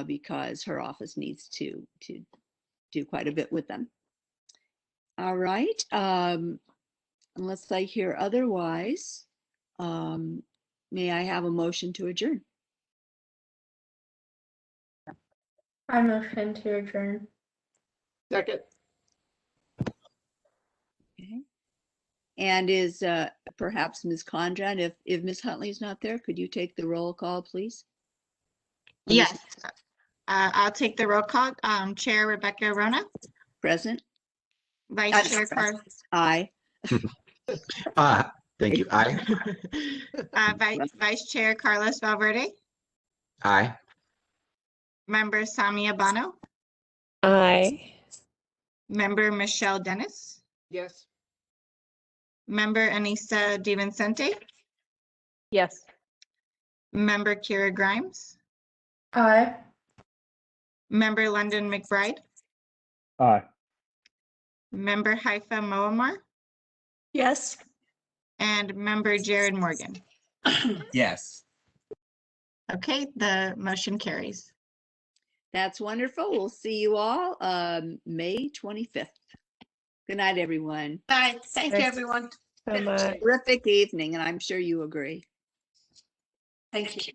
because her office needs to do quite a bit with them. All right, unless I hear otherwise, may I have a motion to adjourn? I motion to adjourn. Second. Okay. And is perhaps Ms. Condren, if Ms. Huntley is not there, could you take the roll call, please? Yes, I'll take the roll call. Chair Rebecca Rona, Present. Vice Chair Carl. Aye. Thank you. Aye. Vice Chair Carlos Valverde, Aye. Member Samia Bano, Aye. Member Michelle Dennis, Yes. Member Anissa DiVincente, Yes. Member Kira Grimes, Aye. Member London McBride, Aye. Member Haifa Moammar, Yes. and Member Jared Morgan. Yes. Okay, the motion carries. That's wonderful. We'll see you all May 25th. Good night, everyone. All right. Thank you, everyone. So much. Terrific evening, and I'm sure you agree. Thank you.